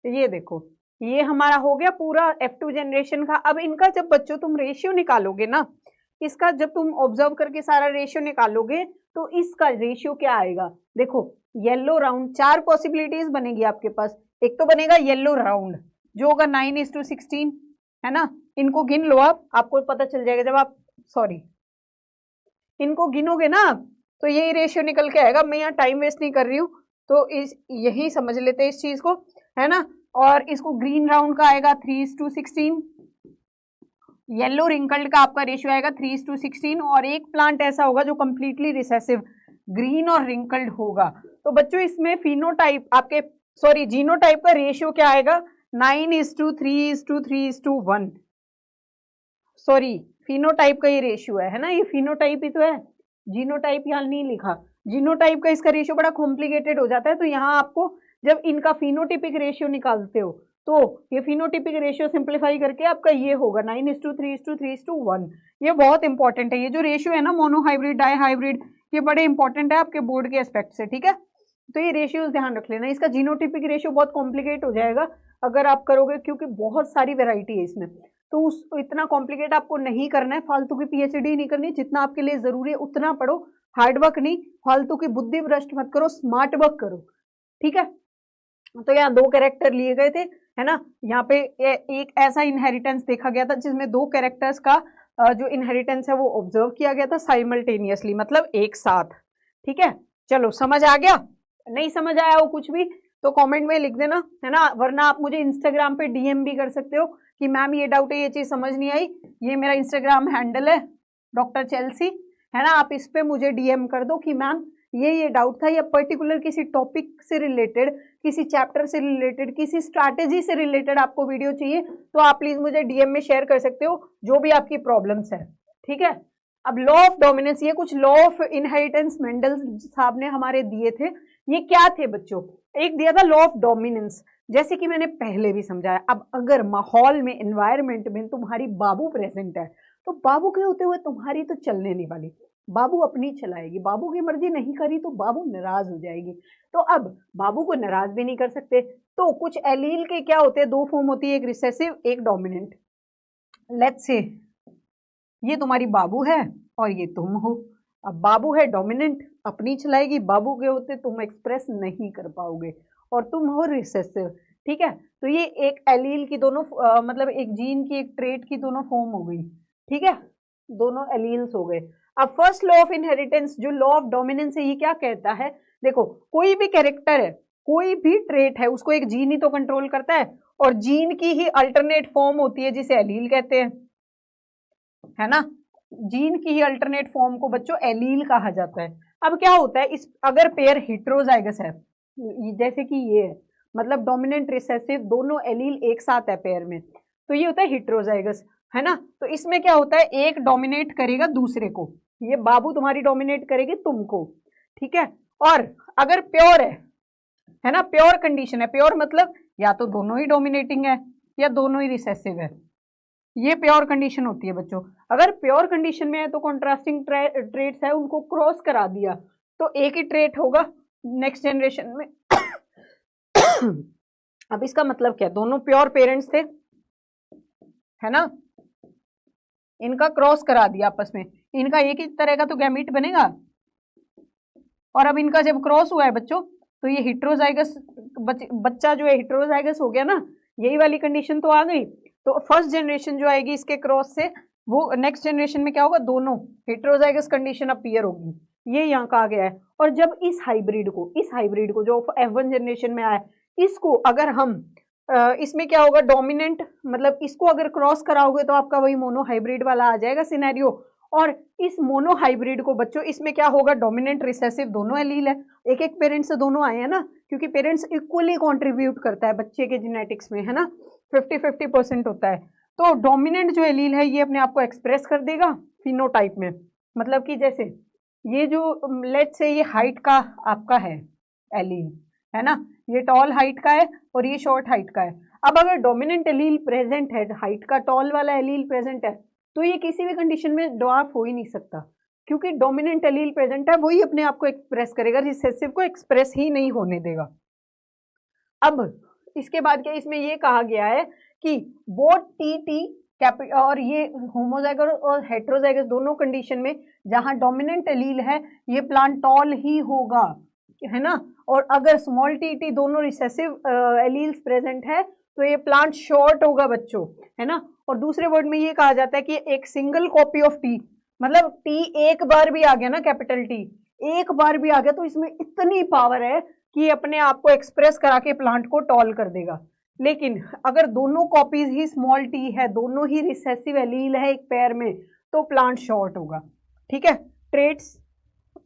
ये देखो ये हमारा हो गया पूरा F2 जनरेशन का। अब इनका जब बच्चों तुम रेशियो निकालोगे ना, इसका जब तुम ऑब्जर्व करके सारा रेशियो निकालोगे तो इसका रेशियो क्या आएगा, देखो येलो राउंड, चार पॉसिबिलिटीज बनेगी आपके पास। एक तो बनेगा येलो राउंड जो होगा 9:16, है ना, इनको गिन लो आप, आपको पता चल जाएगा जब आप, सॉरी, इनको गिनोगे ना तो यही रेशियो निकल के आएगा। मैं यहाँ टाइम वेस्ट नहीं कर रही हूँ, तो यही समझ लेते हैं इस चीज को, है ना। और इसको ग्रीन राउंड का आएगा 3:16, येलो रिंकल्ड का आपका रेशियो आएगा 3:16, और एक प्लांट ऐसा होगा जो कंप्लीटली रिसेसिव ग्रीन और रिंकल्ड होगा। तो बच्चों इसमें फिनोटाइप आपके, सॉरी, जीनोटाइप का रेशियो क्या आएगा, 9:3:3:1। सॉरी, फिनोटाइप का ये रेशियो है ना, ये फिनोटाइप ही तो है, जीनोटाइप यहाँ नहीं लिखा। जीनोटाइप का इसका रेशियो बड़ा कॉम्प्लिकेटेड हो जाता है, तो यहाँ आपको जब इनका फिनोटिपिक रेशियो निकालते हो तो ये फिनोटिपिक रेशियो सिंप्लीफाई करके आपका ये होगा 9:3:3:1। ये बहुत इंपॉर्टेंट है, ये जो रेशियो है ना मोनोहाइब्रिड डाई हाइब्रिड, ये बड़े इंपॉर्टेंट है आपके बोर्ड के एस्पेक्ट से, ठीक है। तो ये रेशियोज ध्यान रख लेना। इसका जीनोटिपिक रेशियो बहुत कॉम्प्लिकेट हो जाएगा अगर आप करोगे, क्योंकि बहुत सारी वेराइटी है इसमें, तो उस इतना कॉम्प्लिकेट आपको नहीं करना है, फालतू की पीएचडी नहीं करनी, जितना आपके लिए जरूरी है उतना पढ़ो, हार्ड वर्क नहीं, फालतू की बुद्धि भ्रष्ट मत करो, स्मार्ट वर्क करो, ठीक है। तो यहाँ 2 कैरेक्टर लिए गए थे, है ना। यहाँ पे एक ऐसा इनहेरिटेंस देखा गया था जिसमें 2 कैरेक्टर्स का जो इनहेरिटेंस है वो ऑब्जर्व किया गया था साइमल्टेनियसली, मतलब एक साथ, ठीक है। चलो समझ आ गया, नहीं समझ आया हो कुछ भी तो कमेंट में लिख देना, है ना, वरना आप मुझे इंस्टाग्राम पे डीएम भी कर सकते हो कि मैम ये डाउट है, ये चीज समझ नहीं आई, ये मेरा इंस्टाग्राम हैंडल है डॉक्टर चेल्सी, है ना, आप इस पे मुझे डीएम कर दो कि मैम ये डाउट था, या पर्टिकुलर किसी टॉपिक से रिलेटेड, किसी चैप्टर से रिलेटेड, किसी स्ट्रैटेजी से रिलेटेड आपको वीडियो चाहिए, तो आप प्लीज मुझे डीएम में शेयर कर सकते हो जो भी आपकी प्रॉब्लम्स है, ठीक है। अब लॉ ऑफ डोमिनेंस, ये कुछ लॉ ऑफ इनहेरिटेंस मेंडल साहब ने हमारे दिए थे। ये क्या थे बच्चों, एक दिया था लॉ ऑफ डोमिनेंस, जैसे कि मैंने पहले भी समझाया। अब अगर माहौल में, एनवायरमेंट में तुम्हारी बाबू प्रेजेंट है, तो बाबू के होते हुए तुम्हारी तो चलने नहीं वाली, बाबू अपनी चलाएगी, बाबू की मर्जी नहीं करी तो बाबू नाराज हो जाएगी। तो अब बाबू को नाराज भी नहीं कर सकते, तो कुछ एलील के क्या होते हैं, 2 फॉर्म होती है, एक रिसेसिव एक डोमिनेंट। लेट्स से ये तुम्हारी बाबू है और ये तुम हो। अब बाबू है डोमिनेंट, अपनी चलाएगी, बाबू के होते तुम एक्सप्रेस नहीं कर पाओगे, और तुम हो रिसेसिव, ठीक है। तो ये एक एलील की दोनों मतलब एक जीन की, एक ट्रेट की दोनों फॉर्म हो गई, ठीक है, दोनों एलील्स हो गए। अब फर्स्ट लॉ ऑफ इनहेरिटेंस जो लॉ ऑफ डोमिनेंस है, ये क्या कहता है, देखो कोई भी कैरेक्टर है, कोई भी ट्रेट है, उसको एक जीन ही तो कंट्रोल करता है, और जीन की ही अल्टरनेट फॉर्म होती है जिसे एलील कहते हैं, है ना। जीन की ही अल्टरनेट फॉर्म को बच्चों एलील कहा जाता है। अब क्या होता है, इस अगर पेयर हेटेरोजाइगस है, जैसे कि ये है, मतलब डोमिनेंट रिसेसिव दोनों एलील एक साथ है पेयर में, तो ये होता है हेटेरोजाइगस, है ना। तो इसमें क्या होता है, एक डोमिनेट करेगा दूसरे को, ये बाबू तुम्हारी डोमिनेट करेगी तुमको, ठीक है। और अगर प्योर है ना, प्योर कंडीशन है, प्योर मतलब या तो दोनों ही डोमिनेटिंग है या दोनों ही रिसेसिव है, ये प्योर कंडीशन होती है बच्चों। अगर प्योर कंडीशन में है तो कॉन्ट्रास्टिंग ट्रेट्स है उनको क्रॉस करा दिया तो एक ही ट्रेट होगा नेक्स्ट जनरेशन में। अब इसका मतलब क्या, दोनों प्योर पेरेंट्स थे, है ना, इनका क्रॉस करा दिया आपस में, इनका एक ही तरह का तो गैमीट बनेगा, और अब इनका जब क्रॉस हुआ है बच्चों, तो ये हेटेरोजाइगस बच्चा जो है हेटेरोजाइगस हो गया ना, यही वाली कंडीशन तो आ गई। तो फर्स्ट जनरेशन जो आएगी इसके क्रॉस से, वो नेक्स्ट जनरेशन में क्या होगा, दोनों हेटेरोजाइगस कंडीशन अपीयर होगी, ये यहाँ कहा गया है। और जब इस हाइब्रिड को जो F1 जनरेशन में आया, इसको अगर हम इसमें क्या होगा, डोमिनेंट मतलब इसको अगर क्रॉस कराओगे तो आपका वही मोनो हाइब्रिड वाला आ जाएगा सिनेरियो। और इस मोनो हाइब्रिड को बच्चों इसमें क्या होगा, डोमिनेंट रिसेसिव दोनों एलील है, एक एक पेरेंट्स से दोनों आए हैं ना, क्योंकि पेरेंट्स इक्वली कंट्रीब्यूट करता है बच्चे के जेनेटिक्स में, है ना, 50-50% होता है। तो डोमिनेंट जो एलील है ये अपने आप को एक्सप्रेस कर देगा फिनोटाइप में, मतलब कि जैसे ये जो लेट्स से ये हाइट का आपका है एलील, है ना, ये टॉल हाइट का है और ये शॉर्ट हाइट का है। अब अगर डोमिनेंट एलील प्रेजेंट है, हाइट का टॉल वाला एलील प्रेजेंट है, तो ये किसी भी कंडीशन में ड्वार्फ हो ही नहीं सकता, क्योंकि डोमिनेंट एलील प्रेजेंट है, वही अपने आप को एक्सप्रेस करेगा, रिसेसिव को एक्सप्रेस ही नहीं होने देगा। अब इसके बाद क्या इसमें ये कहा गया है कि बोथ टी और ये होमोजाइगस और हेटेरोजाइगस दोनों कंडीशन में जहां डोमिनेंट एलील है ये प्लांट टॉल ही होगा, है ना, और अगर स्मॉल टी दोनों रिसेसिव एलील्स प्रेजेंट है तो ये प्लांट शॉर्ट होगा बच्चों, है ना। और दूसरे वर्ड में ये कहा जाता है कि एक सिंगल कॉपी ऑफ टी, मतलब टी एक बार भी आ गया ना, कैपिटल टी एक बार भी आ गया तो इसमें इतनी पावर है कि अपने आप को एक्सप्रेस करा के प्लांट को टॉल कर देगा। लेकिन अगर दोनों कॉपीज ही स्मॉल टी है, दोनों ही रिसेसिव एलील है एक पेयर में, तो प्लांट शॉर्ट होगा, ठीक है। ट्रेट्स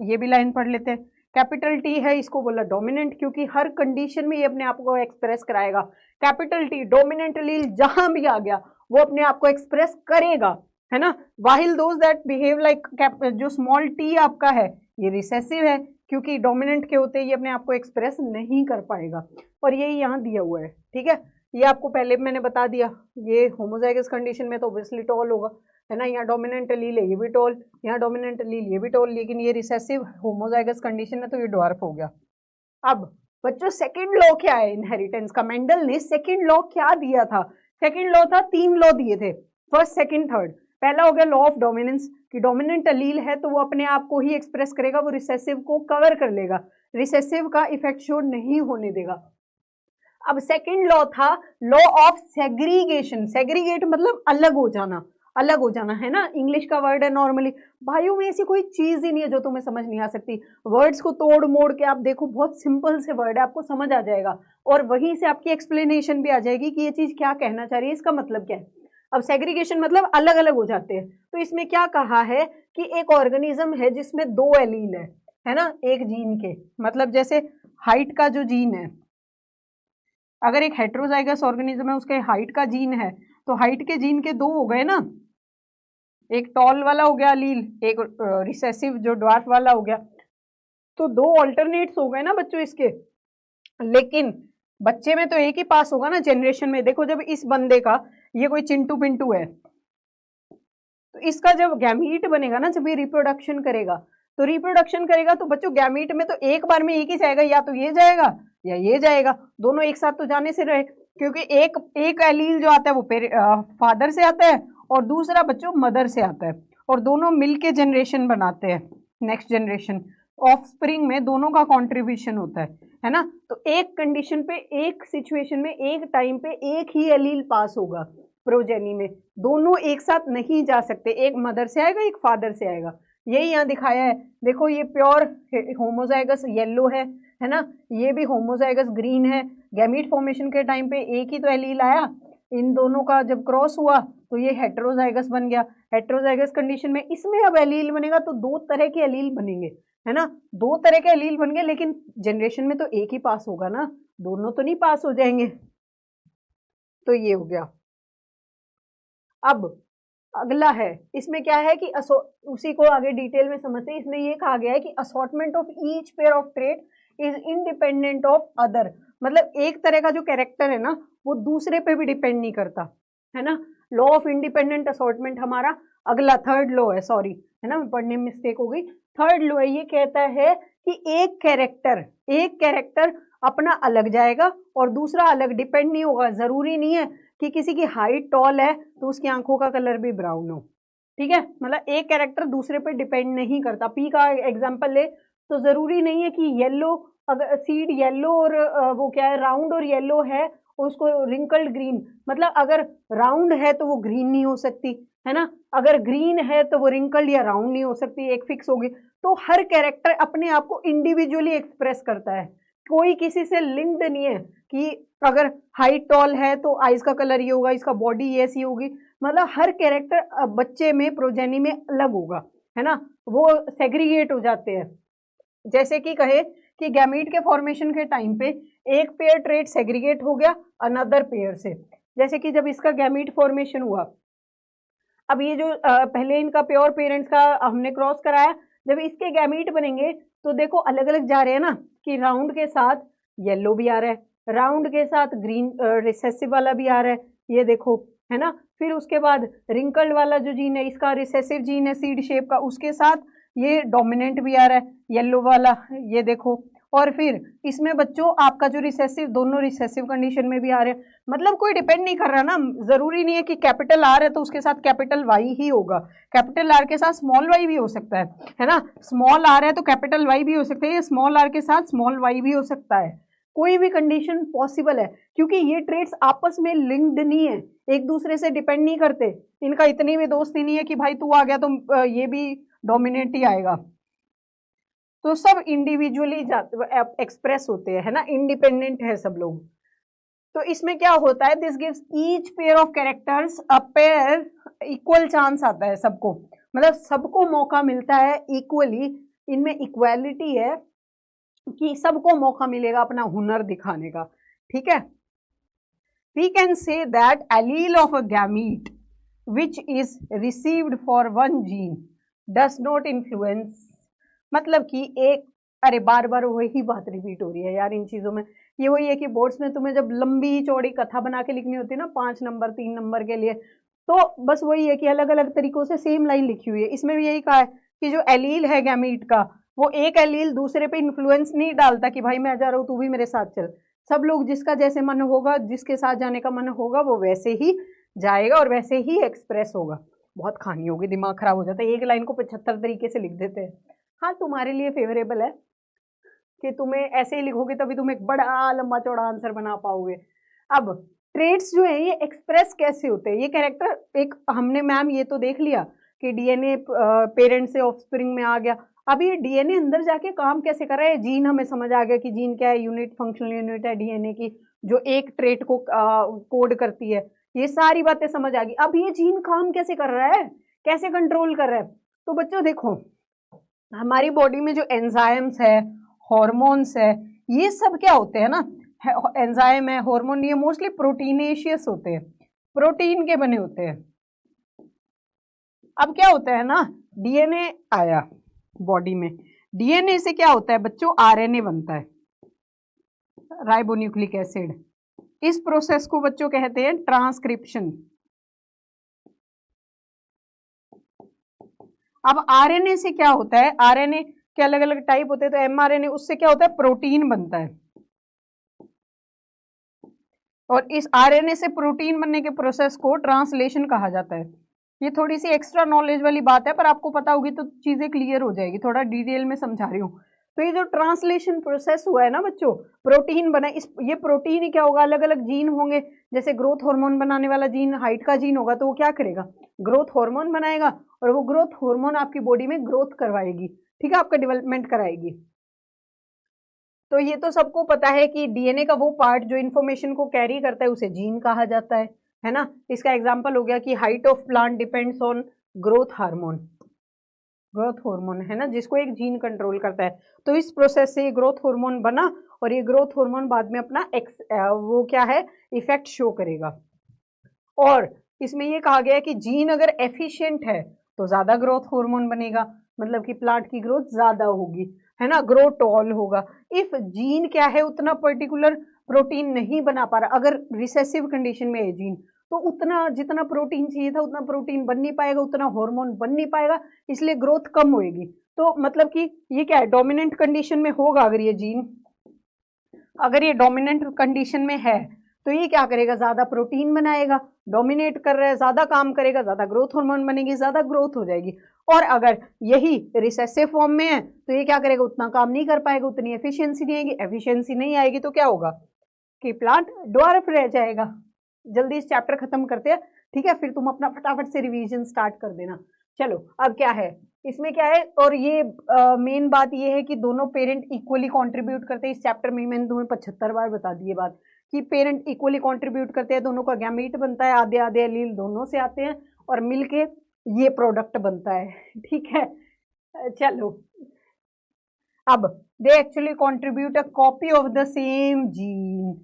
ये भी लाइन पढ़ लेते हैं। कैपिटल टी है, इसको बोला डोमिनेंट, क्योंकि हर कंडीशन में ये अपने आप को एक्सप्रेस कराएगा। कैपिटल टी डोमिनेंट एलील जहां भी आ गया वो अपने आप को एक्सप्रेस करेगा, है ना। वाहिल दोज दैट बिहेव लाइक, जो स्मॉल टी आपका है ये रिसेसिव है, क्योंकि डोमिनेंट के होते ये अपने आप को एक्सप्रेस नहीं कर पाएगा, और यही यहाँ दिया हुआ है, ठीक है। ये आपको पहले मैंने बता दिया, ये होमोजाइगस कंडीशन में तो ऑब्वियसली टॉल होगा, है ना। यहाँ डोमिनेंट एलील है, ये भी टॉल, यहाँ डोमिनेंट एलील, ये भी टॉल, लेकिन ये रिसेसिव होमोजाइगस कंडीशन है तो ये ड्वार्फ हो गया। अब बच्चों सेकंड लॉ क्या है इनहेरिटेंस का? मेंडल ने सेकंड लॉ क्या दिया था? सेकंड लॉ था, 3 लॉ दिए थे, फर्स्ट सेकंड थर्ड। पहला हो गया लॉ ऑफ डोमिनेंस, कि डोमिनेंट एलील है तो वो अपने आप को ही एक्सप्रेस करेगा, वो रिसेसिव को कवर कर लेगा, रिसेसिव का इफेक्ट शो नहीं होने देगा। अब सेकंड लॉ था लॉ ऑफ सेग्रीगेशन, सेग्रीगेट मतलब अलग हो जाना, अलग हो जाना, है ना, इंग्लिश का वर्ड है नॉर्मली। भाइयों में ऐसी कोई चीज ही नहीं है जो तुम्हें समझ नहीं आ सकती, वर्ड्स को तोड़ मोड़ के आप देखो, बहुत सिंपल से वर्ड है, आपको समझ आ जाएगा, और वहीं से आपकी एक्सप्लेनेशन भी आ जाएगी कि ये चीज क्या कहना चाह रही है, इसका मतलब क्या है। अब सेग्रीगेशन मतलब अलग अलग हो जाते हैं, तो इसमें क्या कहा है कि एक ऑर्गेनिज्म है जिसमें 2 एलील है ना, एक जीन के, मतलब जैसे हाइट का जो जीन है, अगर एक हेट्रोजाइगस ऑर्गेनिज्म है उसके हाइट का जीन है, तो हाइट के जीन के 2 हो गए ना, एक टॉल वाला हो गया एलील, एक रिसेसिव जो ड्वार्फ वाला हो गया, तो 2 ऑल्टरनेट्स हो गए ना बच्चों इसके। लेकिन बच्चे में तो एक ही पास होगा ना जनरेशन में। देखो जब इस बंदे का, ये कोई चिंटू पिंटू है, तो इसका जब गैमीट बनेगा ना, जब ये रिप्रोडक्शन करेगा, तो रिप्रोडक्शन करेगा तो बच्चों गैमीट में तो एक बार में एक ही जाएगा, या तो ये जाएगा या ये जाएगा, दोनों एक साथ तो जाने से रहे, क्योंकि एक एलील जो आता है वो फादर से आता है और दूसरा बच्चों मदर से आता है, और दोनों मिलके जनरेशन बनाते हैं, नेक्स्ट जनरेशन। ऑफस्प्रिंग में दोनों का कंट्रीब्यूशन होता है ना। तो एक कंडीशन पे, एक सिचुएशन में, एक टाइम पे एक ही एलील पास होगा प्रोजेनी में, दोनों एक साथ नहीं जा सकते, एक मदर से आएगा एक फादर से आएगा, यही यहाँ दिखाया है। देखो ये प्योर होमोजाइगस येलो है ना, ये भी होमोजाइगस ग्रीन है। गैमीट फॉर्मेशन के टाइम पे एक ही तो एलील आया, इन दोनों का जब क्रॉस हुआ तो ये हेट्रोजाइगस बन गया। हेट्रोजाइगस कंडीशन में इसमें अब एलील बनेगा तो 2 तरह के एलील बनेंगे, है ना, 2 तरह के एलील बन गए, लेकिन जनरेशन में तो एक ही पास होगा ना, दोनों तो नहीं पास हो जाएंगे। तो ये हो गया। अब अगला है, इसमें क्या है कि उसी को आगे डिटेल में समझते हैं। इसमें ये कहा गया है कि assortment of each pair of trait is independent of other, मतलब एक तरह का जो कैरेक्टर है ना वो दूसरे पे भी डिपेंड नहीं करता, है ना। लॉ ऑफ इंडिपेंडेंट असॉर्टमेंट हमारा अगला थर्ड लॉ है, सॉरी, है ना, पढ़ने में मिस्टेक हो गई। थर्ड लॉ है, ये कहता है कि एक कैरेक्टर अपना अलग जाएगा और दूसरा अलग डिपेंड नहीं होगा। जरूरी नहीं है कि किसी की हाइट टॉल है तो उसकी आंखों का कलर भी ब्राउन हो, ठीक है, मतलब एक कैरेक्टर दूसरे पे डिपेंड नहीं करता। पी का एग्जांपल ले तो जरूरी नहीं है कि येलो, अगर सीड येलो और वो क्या है राउंड और येलो है, उसको रिंकल्ड ग्रीन, मतलब अगर राउंड है तो वो ग्रीन नहीं हो सकती, है ना, अगर ग्रीन है तो वो रिंकल्ड या राउंड नहीं हो सकती, एक फिक्स होगी। तो हर कैरेक्टर अपने आप को इंडिविजुअली एक्सप्रेस करता है, कोई किसी से लिंक्ड नहीं है कि अगर हाइट टॉल है तो आइज का कलर ये होगा, इसका बॉडी ये ऐसी होगी, मतलब हर कैरेक्टर बच्चे में प्रोजेनी में अलग होगा, है ना, वो सेग्रीगेट हो जाते हैं। जैसे कि कहे कि गैमीट के फॉर्मेशन के टाइम पे एक पेयर ट्रेट सेग्रीगेट हो गया अनदर पेयर से, जैसे कि जब इसका गैमीट फॉर्मेशन हुआ, अब ये जो पहले इनका प्योर पेरेंट्स का हमने क्रॉस कराया, जब इसके गैमीट बनेंगे तो देखो अलग अलग जा रहे हैं ना, कि राउंड के साथ येलो भी आ रहा है, राउंड के साथ ग्रीन रिसेसिव वाला भी आ रहा है, ये देखो, है ना। फिर उसके बाद रिंकल्ड वाला जो जीन है, इसका रिसेसिव जीन है सीड शेप का, उसके साथ ये डोमिनेंट भी आ रहा है येलो वाला, ये देखो। और फिर इसमें बच्चों आपका जो रिसेसिव, दोनों रिसेसिव कंडीशन में भी आ रहे हैं, मतलब कोई डिपेंड नहीं कर रहा ना। जरूरी नहीं है कि कैपिटल आर है तो उसके साथ कैपिटल वाई ही होगा, कैपिटल आर के साथ स्मॉल वाई भी हो सकता है ना, स्मॉल आर है तो कैपिटल वाई भी हो सकता है, स्मॉल आर के साथ स्मॉल वाई भी हो सकता है, कोई भी कंडीशन पॉसिबल है, क्योंकि ये ट्रेड्स आपस में लिंक्ड नहीं है, एक दूसरे से डिपेंड नहीं करते, इनका इतनी भी दोस्ती नहीं है कि भाई तू आ गया तो ये भी डोमिनेट ही आएगा, तो सब इंडिविजुअली एक्सप्रेस होते हैं, है ना, इंडिपेंडेंट है सब लोग। तो इसमें क्या होता है, this gives each pair of characters a pair, equal chance आता है सबको, मतलब सबको मौका मिलता है इक्वली, इनमें इक्वालिटी है कि सबको मौका मिलेगा अपना हुनर दिखाने का, ठीक है। We can say that allele of a gamete which is received for one gene does not influence, मतलब कि एक अरे बार बार वही बात रिपीट हो रही है यार इन चीजों में। ये वही है कि बोर्ड्स में तुम्हें जब लंबी चौड़ी कथा बना के लिखनी होती है ना 5 नंबर 3 नंबर के लिए, तो बस वही है कि अलग अलग तरीकों से सेम लाइन लिखी हुई है। इसमें भी यही कहा है कि जो एलील है गैमीट का, वो एक एलील दूसरे पे इन्फ्लुएंस नहीं डालता कि भाई मैं जा रहा हूँ तू भी मेरे साथ चल। सब लोग जिसका जैसे मन होगा, जिसके साथ जाने का मन होगा, वो वैसे ही जाएगा और वैसे ही एक्सप्रेस होगा। बहुत कहानी होगी, दिमाग खराब हो जाता है, एक लाइन को 75 तरीके से लिख देते हैं। हाँ, तुम्हारे लिए फेवरेबल है कि तुम्हें ऐसे ही लिखोगे तभी तुम एक बड़ा लंबा चौड़ा आंसर बना पाओगे। अब ट्रेड्स जो है ये एक्सप्रेस कैसे होते हैं, ये कैरेक्टर एक हमने मैम ये तो देख लिया कि डीएनए पेरेंट से ऑफस्प्रिंग में आ गया। अब ये डीएनए अंदर जाके काम कैसे कर रहा है, जीन हमें समझ आ गया कि जीन क्या है, यूनिट, फंक्शनल यूनिट है डीएनए की, जो एक ट्रेट को कोड करती है। ये सारी बातें समझ आ गई। अब ये जीन काम कैसे कर रहा है, कैसे कंट्रोल कर रहा है। तो बच्चों देखो, हमारी बॉडी में जो एंजाइम्स है, हॉर्मोन्स है, ये सब क्या होते हैं ना, एंजाइम है, हार्मोन, ये मोस्टली प्रोटीनेशियस होते हैं, प्रोटीन के बने होते हैं। अब क्या होता है ना, डीएनए आया बॉडी में, डीएनए से क्या होता है बच्चों, आरएनए बनता है, राइबोन्यूक्लिक एसिड। इस प्रोसेस को बच्चों कहते हैं ट्रांसक्रिप्शन। अब आरएनए से क्या होता है, आरएनए के अलग अलग टाइप होते हैं, तो एमआरएनए, उससे क्या होता है, प्रोटीन बनता है। और इस आरएनए से प्रोटीन बनने के प्रोसेस को ट्रांसलेशन कहा जाता है। ये थोड़ी सी एक्स्ट्रा नॉलेज वाली बात है, पर आपको पता होगी तो चीजें क्लियर हो जाएगी, थोड़ा डिटेल में समझा रही हूँ। तो ये जो ट्रांसलेशन प्रोसेस हुआ है ना बच्चों, प्रोटीन बना, इस ये प्रोटीन ही क्या होगा, अलग अलग जीन होंगे। जैसे ग्रोथ हार्मोन बनाने वाला जीन हाइट का जीन होगा, तो वो क्या करेगा, ग्रोथ हार्मोन बनाएगा, और वो ग्रोथ हार्मोन आपकी बॉडी में ग्रोथ करवाएगी, ठीक है, आपका डेवलपमेंट कराएगी। तो ये तो सबको पता है कि डीएनए का वो पार्ट जो इन्फॉर्मेशन को कैरी करता है उसे जीन कहा जाता है ना। इसका एग्जांपल हो गया कि height of plant depends on growth hormone, growth hormone है ना, जिसको एक जीन कंट्रोल करता है। तो इस प्रोसेस से ये ग्रोथ हार्मोन बना, और ये ग्रोथ हार्मोन बाद में अपना वो क्या है, इफेक्ट शो करेगा। और इसमें ये कहा गया है कि जीन अगर एफिशिएंट है तो ज्यादा ग्रोथ हार्मोन बनेगा, मतलब कि प्लांट की ग्रोथ ज्यादा होगी, है ना, ग्रो टॉल होगा। इफ जीन क्या है, उतना पर्टिकुलर प्रोटीन नहीं बना पा रहा, अगर रिसेसिव कंडीशन में है जीन, तो उतना जितना प्रोटीन चाहिए था उतना प्रोटीन बन नहीं पाएगा, उतना हार्मोन बन नहीं पाएगा, इसलिए ग्रोथ कम होएगी। तो मतलब कि ये क्या है, डोमिनेंट कंडीशन में होगा अगर ये जीन, अगर ये डोमिनेंट कंडीशन में है तो ये क्या करेगा, ज्यादा प्रोटीन बनाएगा, डोमिनेट कर रहा है, ज्यादा काम करेगा, ज्यादा ग्रोथ हार्मोन बनेगी, ज्यादा ग्रोथ हो जाएगी। और अगर यही रिसेसिव फॉर्म में है तो ये क्या करेगा, उतना काम नहीं कर पाएगा, उतनी एफिशिएंसी नहीं आएगी, एफिशिएंसी नहीं आएगी तो क्या होगा कि प्लांट ड्वार्फ रह जाएगा। जल्दी इस चैप्टर खत्म करते हैं, ठीक है, फिर तुम अपना फटाफट से रिवीजन स्टार्ट कर देना। चलो अब क्या है इसमें, क्या है, और ये मेन बात ये है कि दोनों पेरेंट इक्वली कंट्रीब्यूट करते हैं। इस चैप्टर में मैंने तुम्हें 75 बार बता दी ये बात कि पेरेंट इक्वली कंट्रीब्यूट करते हैं, दोनों का गैमीट बनता है, आधे आधे एलील दोनों से आते हैं और मिलके ये प्रोडक्ट बनता है, ठीक है। चलो अब they actually contribute a copy of the same gene.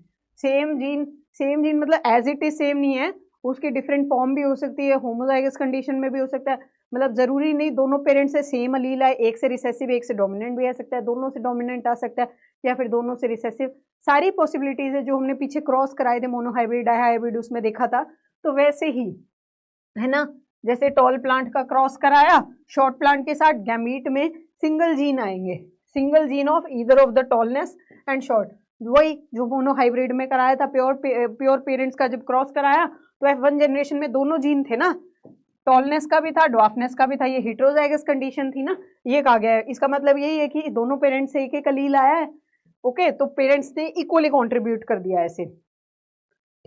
Same gene मतलब एज इट इज सेम नहीं है, उसकी डिफरेंट फॉर्म भी हो सकती है, होमोजाइगस कंडीशन में भी हो सकता है, मतलब जरूरी नहीं दोनों पेरेंट्स से सेम अलील आए, एक से रिसेसिव एक से डोमिनेंट भी आ सकता है, दोनों से डोमिनेंट आ सकता है, या फिर दोनों से रिसेसिव। सारी पॉसिबिलिटीज है, जो हमने पीछे क्रॉस कराए थे मोनोहाइब्रिड डाइहाइब्रिड उसमें देखा था, तो वैसे ही है ना, जैसे टॉल प्लांट का क्रॉस कराया शॉर्ट प्लांट के साथ, गैमीट में सिंगल जीन आएंगे, single gene of either of the tallness and short. वही जो मोनोहाइब्रिड में कराया था, प्योर पेरेंट्स का जब क्रॉस कराया तो F1 जनरेशन में दोनों जीन थे ना, टॉलनेस का भी था, ड्वार्फनेस का भी था, ये हेटेरोजाइगस कंडीशन थी ना, ये कहा गया है। इसका मतलब यही है कि दोनों पेरेंट्स से एक एक अलील आया है, ओके, तो पेरेंट्स ने इक्वली कंट्रीब्यूट कर दिया ऐसे,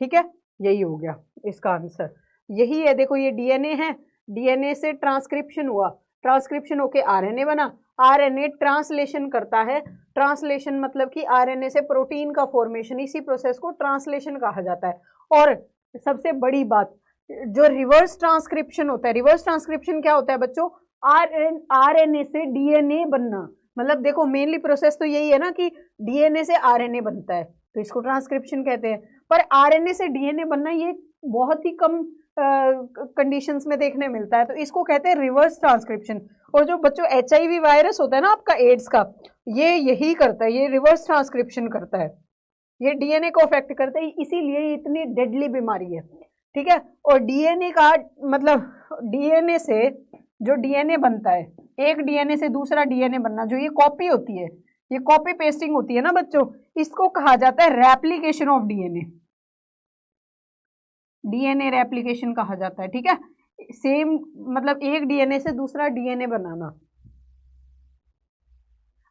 ठीक है, यही हो गया इसका आंसर, यही है। देखो ये डीएनए है, डीएनए से ट्रांसक्रिप्शन हुआ, ट्रांसक्रिप्शन होके आरएनए बना, आरएनए ट्रांसलेशन करता है, ट्रांसलेशन मतलब कि आरएनए से प्रोटीन का फॉर्मेशन, इसी प्रोसेस को ट्रांसलेशन कहा जाता है। और सबसे बड़ी बात, जो रिवर्स ट्रांसक्रिप्शन होता है, रिवर्स ट्रांसक्रिप्शन क्या होता है बच्चों, आरएनए से डीएनए बनना, मतलब देखो मेनली प्रोसेस तो यही है ना कि डीएनए से आरएनए बनता है, तो इसको ट्रांसक्रिप्शन कहते हैं। पर आरएनए से डीएनए बनना ये बहुत ही कम कंडीशंस में देखने मिलता है, तो इसको कहते हैं रिवर्स ट्रांसक्रिप्शन। और जो बच्चों एचआईवी वायरस होता है ना आपका, एड्स का, ये यही करता है, ये रिवर्स ट्रांसक्रिप्शन करता है, ये डीएनए को अफेक्ट करता है, इसीलिए ये इतनी डेडली बीमारी है, ठीक है। और डीएनए का मतलब डीएनए से जो डीएनए बनता है, एक डीएनए से दूसरा डीएनए बनना, जो ये कॉपी होती है, ये कॉपी पेस्टिंग होती है ना बच्चों, इसको कहा जाता है replication of DNA, DNA replication कहा जाता है, ठीक है। सेम मतलब एक डीएनए से दूसरा डीएनए बनाना।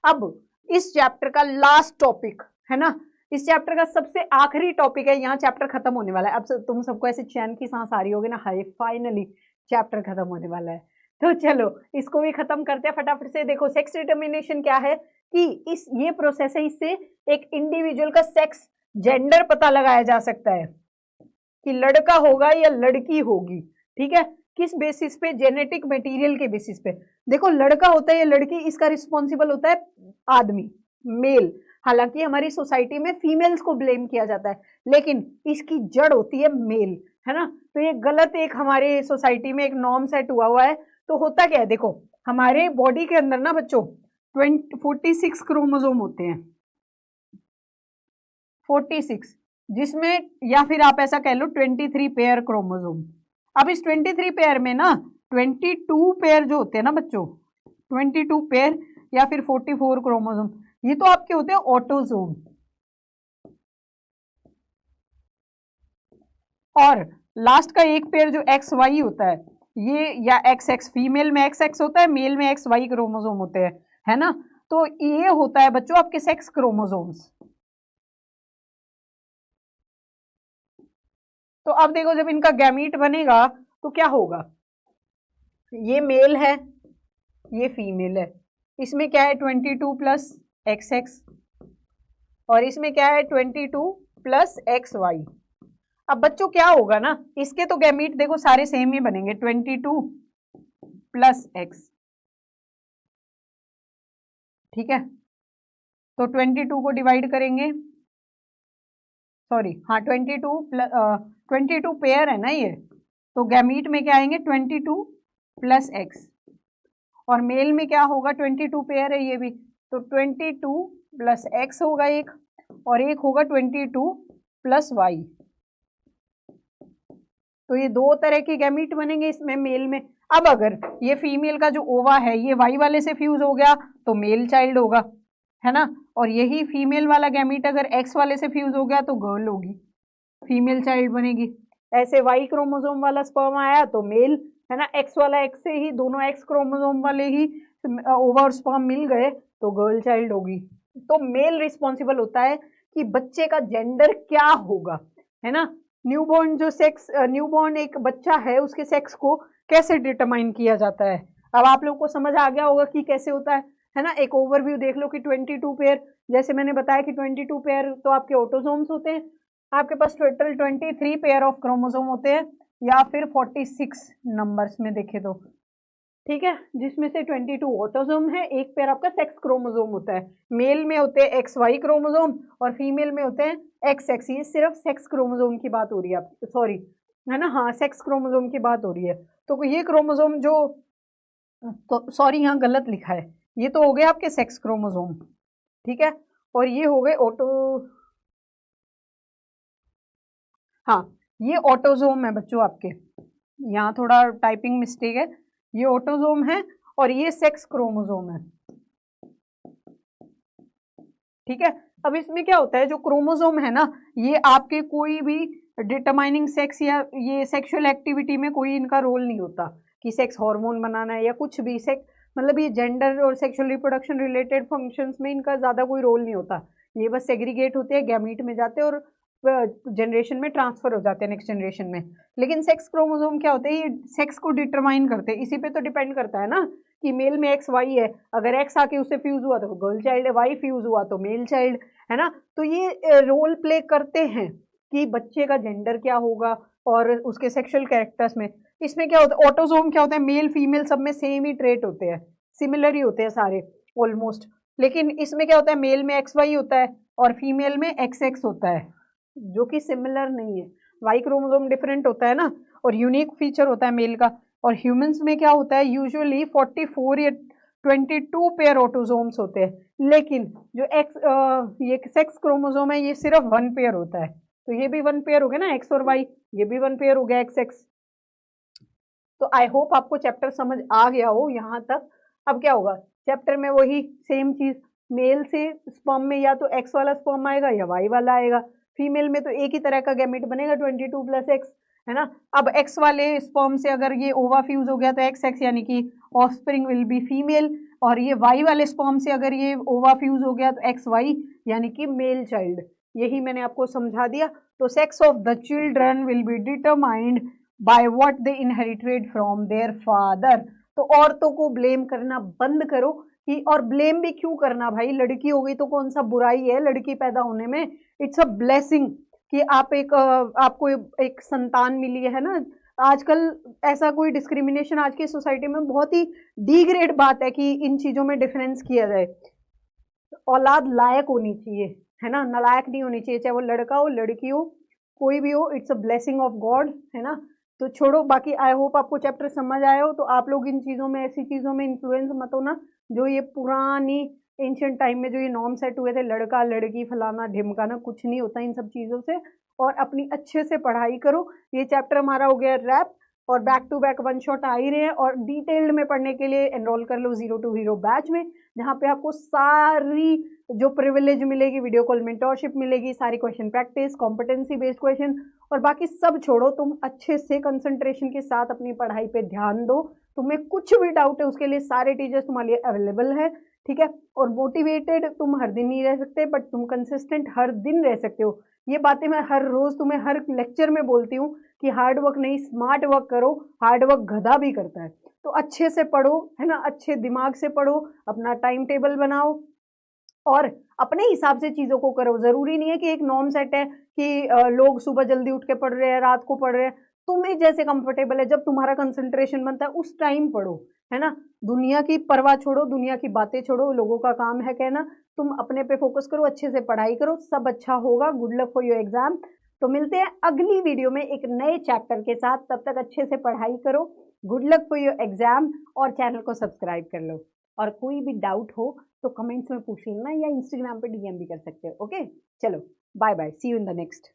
अब इस चैप्टर का लास्ट टॉपिक है ना, इस चैप्टर का सबसे आखिरी टॉपिक है, यहाँ चैप्टर खत्म होने वाला है। अब तुम सबको ऐसे चैन की सांस आ रही होगी ना, हाय फाइनली चैप्टर खत्म होने वाला है। तो चलो इसको भी खत्म करते हैं फटाफट से। देखो सेक्स डिटर्मिनेशन क्या है कि ये प्रोसेस है, इससे एक इंडिविजुअल का सेक्स जेंडर पता लगाया जा सकता है कि लड़का होगा या लड़की होगी, ठीक है। किस बेसिस पे? जेनेटिक मटेरियल के बेसिस पे। देखो लड़का होता है या लड़की, इसका रिस्पॉन्सिबल होता है आदमी, मेल। हालांकि हमारी सोसाइटी में फीमेल्स को ब्लेम किया जाता है, लेकिन इसकी जड़ होती है मेल, है ना। तो ये गलत एक हमारे सोसाइटी में एक नॉर्म सेट हुआ है। तो होता क्या है, देखो हमारे बॉडी के अंदर ना बच्चों 46 क्रोमोसोम होते हैं, 46, जिसमें या फिर आप ऐसा कह लो 23 पेयर क्रोमोसोम। अब इस 23 पेयर में ना 22 पेयर जो होते हैं ना बच्चों, 22 पेयर या फिर 44 क्रोमोसोम, ये तो आपके होते हैं ऑटोसोम। और लास्ट का एक पेयर जो एक्स वाई होता है, ये या एक्स एक्स, फीमेल में एक्स एक्स होता है, मेल में एक्स वाई क्रोमोसोम होते हैं, है ना। तो ये होता है बच्चों आपके सेक्स क्रोमोसोम्स। तो अब देखो जब इनका गैमीट बनेगा तो क्या होगा, ये मेल है, ये फीमेल है, इसमें क्या है 22 प्लस एक्स एक्स, और इसमें क्या है 22 प्लस एक्स वाई। अब बच्चों क्या होगा ना, इसके तो गैमीट देखो सारे सेम ही बनेंगे, 22 प्लस एक्स, ठीक है। तो 22 को डिवाइड करेंगे, सॉरी हाँ 22 पेयर है ना ये, तो गैमीट में क्या आएंगे 22 प्लस एक्स, और मेल में क्या होगा 22 पेयर है ये भी, तो 22 प्लस एक्स होगा एक, और एक होगा 22 प्लस वाई। तो ये दो तरह के गैमीट बनेंगे इसमें मेल में। अब अगर ये फीमेल का जो ओवा है ये वाई वाले से फ्यूज हो गया तो मेल चाइल्ड होगा, है ना। और यही फीमेल वाला गैमीट अगर एक्स वाले से फ्यूज हो गया तो गर्ल होगी, फीमेल चाइल्ड बनेगी। ऐसे वाई क्रोमोसोम वाला स्पर्म आया तो मेल, है ना। एक्स वाला एक्स से ही, दोनों एक्स क्रोमोसोम वाले ही ओवा और स्पर्म मिल गए तो गर्ल चाइल्ड होगी। तो मेल रिस्पॉन्सिबल होता है कि बच्चे का जेंडर क्या होगा, है ना। न्यूबॉर्न जो सेक्स, न्यूबॉर्न एक बच्चा है उसके सेक्स को कैसे डिटरमाइन किया जाता है, अब आप लोगों को समझ आ गया होगा कि कैसे होता है ना। एक ओवरव्यू देख लो कि 22 पेयर, जैसे मैंने बताया कि 22 पेयर तो आपके ऑटोसोम्स होते हैं, आपके पास टोटल 23 पेयर ऑफ क्रोमोसोम होते हैं, या फिर 46 नंबर्स में देखे तो, ठीक है, जिसमें से 22 ऑटोसोम है, एक पेयर आपका सेक्स क्रोमोसोम होता है। मेल में होते हैं एक्स वाई क्रोमोसोम और फीमेल में होते हैं एक्स एक्स। ये सिर्फ सेक्स क्रोमोसोम की बात हो रही है, सॉरी, है ना, हाँ सेक्स क्रोमोसोम की बात हो रही है। तो ये क्रोमोसोम जो, तो सॉरी यहाँ गलत लिखा है, ये तो हो गए आपके सेक्स क्रोमोसोम, ठीक है, और ये हो गए ऑटो, हाँ ये ऑटोसोम है बच्चों आपके, यहाँ थोड़ा टाइपिंग मिस्टेक है, ये ऑटोसोम है और ये सेक्स क्रोमोसोम है, ठीक है। अब इसमें क्या होता है, जो क्रोमोसोम है ना, ये आपके कोई भी डिटरमाइनिंग सेक्स या ये सेक्सुअल एक्टिविटी में कोई इनका रोल नहीं होता कि सेक्स हार्मोन बनाना है या कुछ भी, सेक्स मतलब ये जेंडर और सेक्सुअल रिप्रोडक्शन रिलेटेड फंक्शंस में इनका ज़्यादा कोई रोल नहीं होता। ये बस सेग्रीगेट होते हैं, गैमीट में जाते हैं और जनरेशन में ट्रांसफर हो जाते हैं नेक्स्ट जनरेशन में। लेकिन सेक्स क्रोमोसोम क्या होते हैं, ये सेक्स को डिटरमाइन करते हैं, इसी पे तो डिपेंड करता है ना कि मेल में एक्स वाई है, अगर एक्स आके उससे फ्यूज हुआ तो गर्ल चाइल्ड है, वाई फ्यूज हुआ तो मेल चाइल्ड, है ना। तो ये रोल प्ले करते हैं कि बच्चे का जेंडर क्या होगा और उसके सेक्सुअल कैरेक्टर्स में। इसमें क्या होता है, ऑटोसोम क्या होता है, मेल फीमेल सब में सेम ही ट्रेट होते हैं, सिमिलर ही होते हैं सारे ऑलमोस्ट। लेकिन इसमें क्या होता है, मेल में एक्स वाई होता है और फीमेल में एक्स एक्स होता है, जो कि सिमिलर नहीं है। वाई क्रोमोसोम डिफरेंट होता है ना, और यूनिक फीचर होता है मेल का। और ह्यूमंस में क्या होता है, यूजुअली 44 या 22 पेयर ऑटोसोम्स होते हैं, लेकिन जो ये सेक्स क्रोमोसोम है ये सिर्फ 1 पेयर होता है। तो ये भी 1 पेयर हो गया ना, एक्स और वाई, ये भी 1 पेयर हो गया एक्स एक्स। तो आई होप आपको चैप्टर समझ आ गया हो यहाँ तक। अब क्या होगा चैप्टर में, वही सेम चीज, मेल से स्पर्म में या तो एक्स वाला स्पर्म आएगा या वाई वाला आएगा, फीमेल में तो एक ही तरह का गैमेट बनेगा 22 प्लस एक्स, है ना। अब एक्स वाले स्पर्म से अगर ये ओवा फ्यूज हो गया तो एक्स एक्स यानी कि ऑफस्प्रिंग विल बी फीमेल, और ये वाई वाले स्पर्म से अगर ये ओवा फ्यूज हो गया तो एक्स वाई यानी कि मेल चाइल्ड। यही मैंने आपको समझा दिया। तो sex of the children will be determined by what they inherited from their father. तो औरतों को ब्लेम करना बंद करो कि, और ब्लेम भी क्यों करना भाई, लड़की हो गई तो कौन सा बुराई है लड़की पैदा होने में, इट्स अ ब्लेसिंग कि आपको एक संतान मिली है ना। आजकल ऐसा कोई डिस्क्रिमिनेशन आज की सोसाइटी में बहुत ही डिग्रेड बात है कि इन चीजों में डिफरेंस किया जाए। औलाद लायक होनी चाहिए, है ना, नालायक नहीं होनी चाहिए, चाहे वो लड़का हो लड़की हो कोई भी हो, it's a blessing of God, है ना। तो छोड़ो, बाकी आई होप आपको चैप्टर समझ आया हो। तो आप लोग इन चीज़ों में, ऐसी चीज़ों में इन्फ्लुएंस मत होना जो ये पुरानी एंशियंट टाइम में जो ये नॉर्म सेट हुए थे, लड़का लड़की फलाना ढिमकाना, कुछ नहीं होता इन सब चीज़ों से। और अपनी अच्छे से पढ़ाई करो। ये चैप्टर हमारा हो गया रैप, और back to back one shot आ ही रहे हैं, और डिटेल्ड में पढ़ने के लिए एनरोल कर लो 0 to Hero बैच में, जहाँ पे आपको सारी जो प्रिविलेज मिलेगी, वीडियो कॉल मेंटोरशिप मिलेगी, सारी question practice, competency based question, और बाकी सब छोड़ो, तुम अच्छे से कंसंट्रेशन के साथ अपनी पढ़ाई पे ध्यान दो। तुम्हें कुछ भी डाउट है उसके लिए सारे टीचर्स तुम्हारे लिए अवेलेबल है, ठीक है। और मोटिवेटेड तुम हर दिन नहीं रह सकते, बट तुम कंसिस्टेंट हर दिन रह सकते हो। ये बातें मैं हर रोज तुम्हें हर लेक्चर में बोलती हूँ कि हार्ड वर्क नहीं, स्मार्ट वर्क करो, हार्ड वर्क गधा भी करता है। तो अच्छे से पढ़ो, है ना, अच्छे दिमाग से पढ़ो, अपना टाइम टेबल बनाओ और अपने हिसाब से चीजों को करो। जरूरी नहीं है कि एक नॉर्म सेट है कि लोग सुबह जल्दी उठ के पढ़ रहे हैं, रात को पढ़ रहे हैं। तुम्हें जैसे कंफर्टेबल है, जब तुम्हारा कंसंट्रेशन बनता है उस टाइम पढ़ो, है ना। दुनिया की परवाह छोड़ो, दुनिया की बातें छोड़ो, लोगों का काम है कहना, तुम अपने पे फोकस करो, अच्छे से पढ़ाई करो, सब अच्छा होगा। Good luck for your exam. तो मिलते हैं अगली वीडियो में एक नए चैप्टर के साथ, तब तक अच्छे से पढ़ाई करो। Good luck for your exam, और चैनल को सब्सक्राइब कर लो। और कोई भी डाउट हो तो कमेंट्स में पूछ लेना, या इंस्टाग्राम पे डीएम भी कर सकते हो। ओके, चलो bye bye, see you in the next.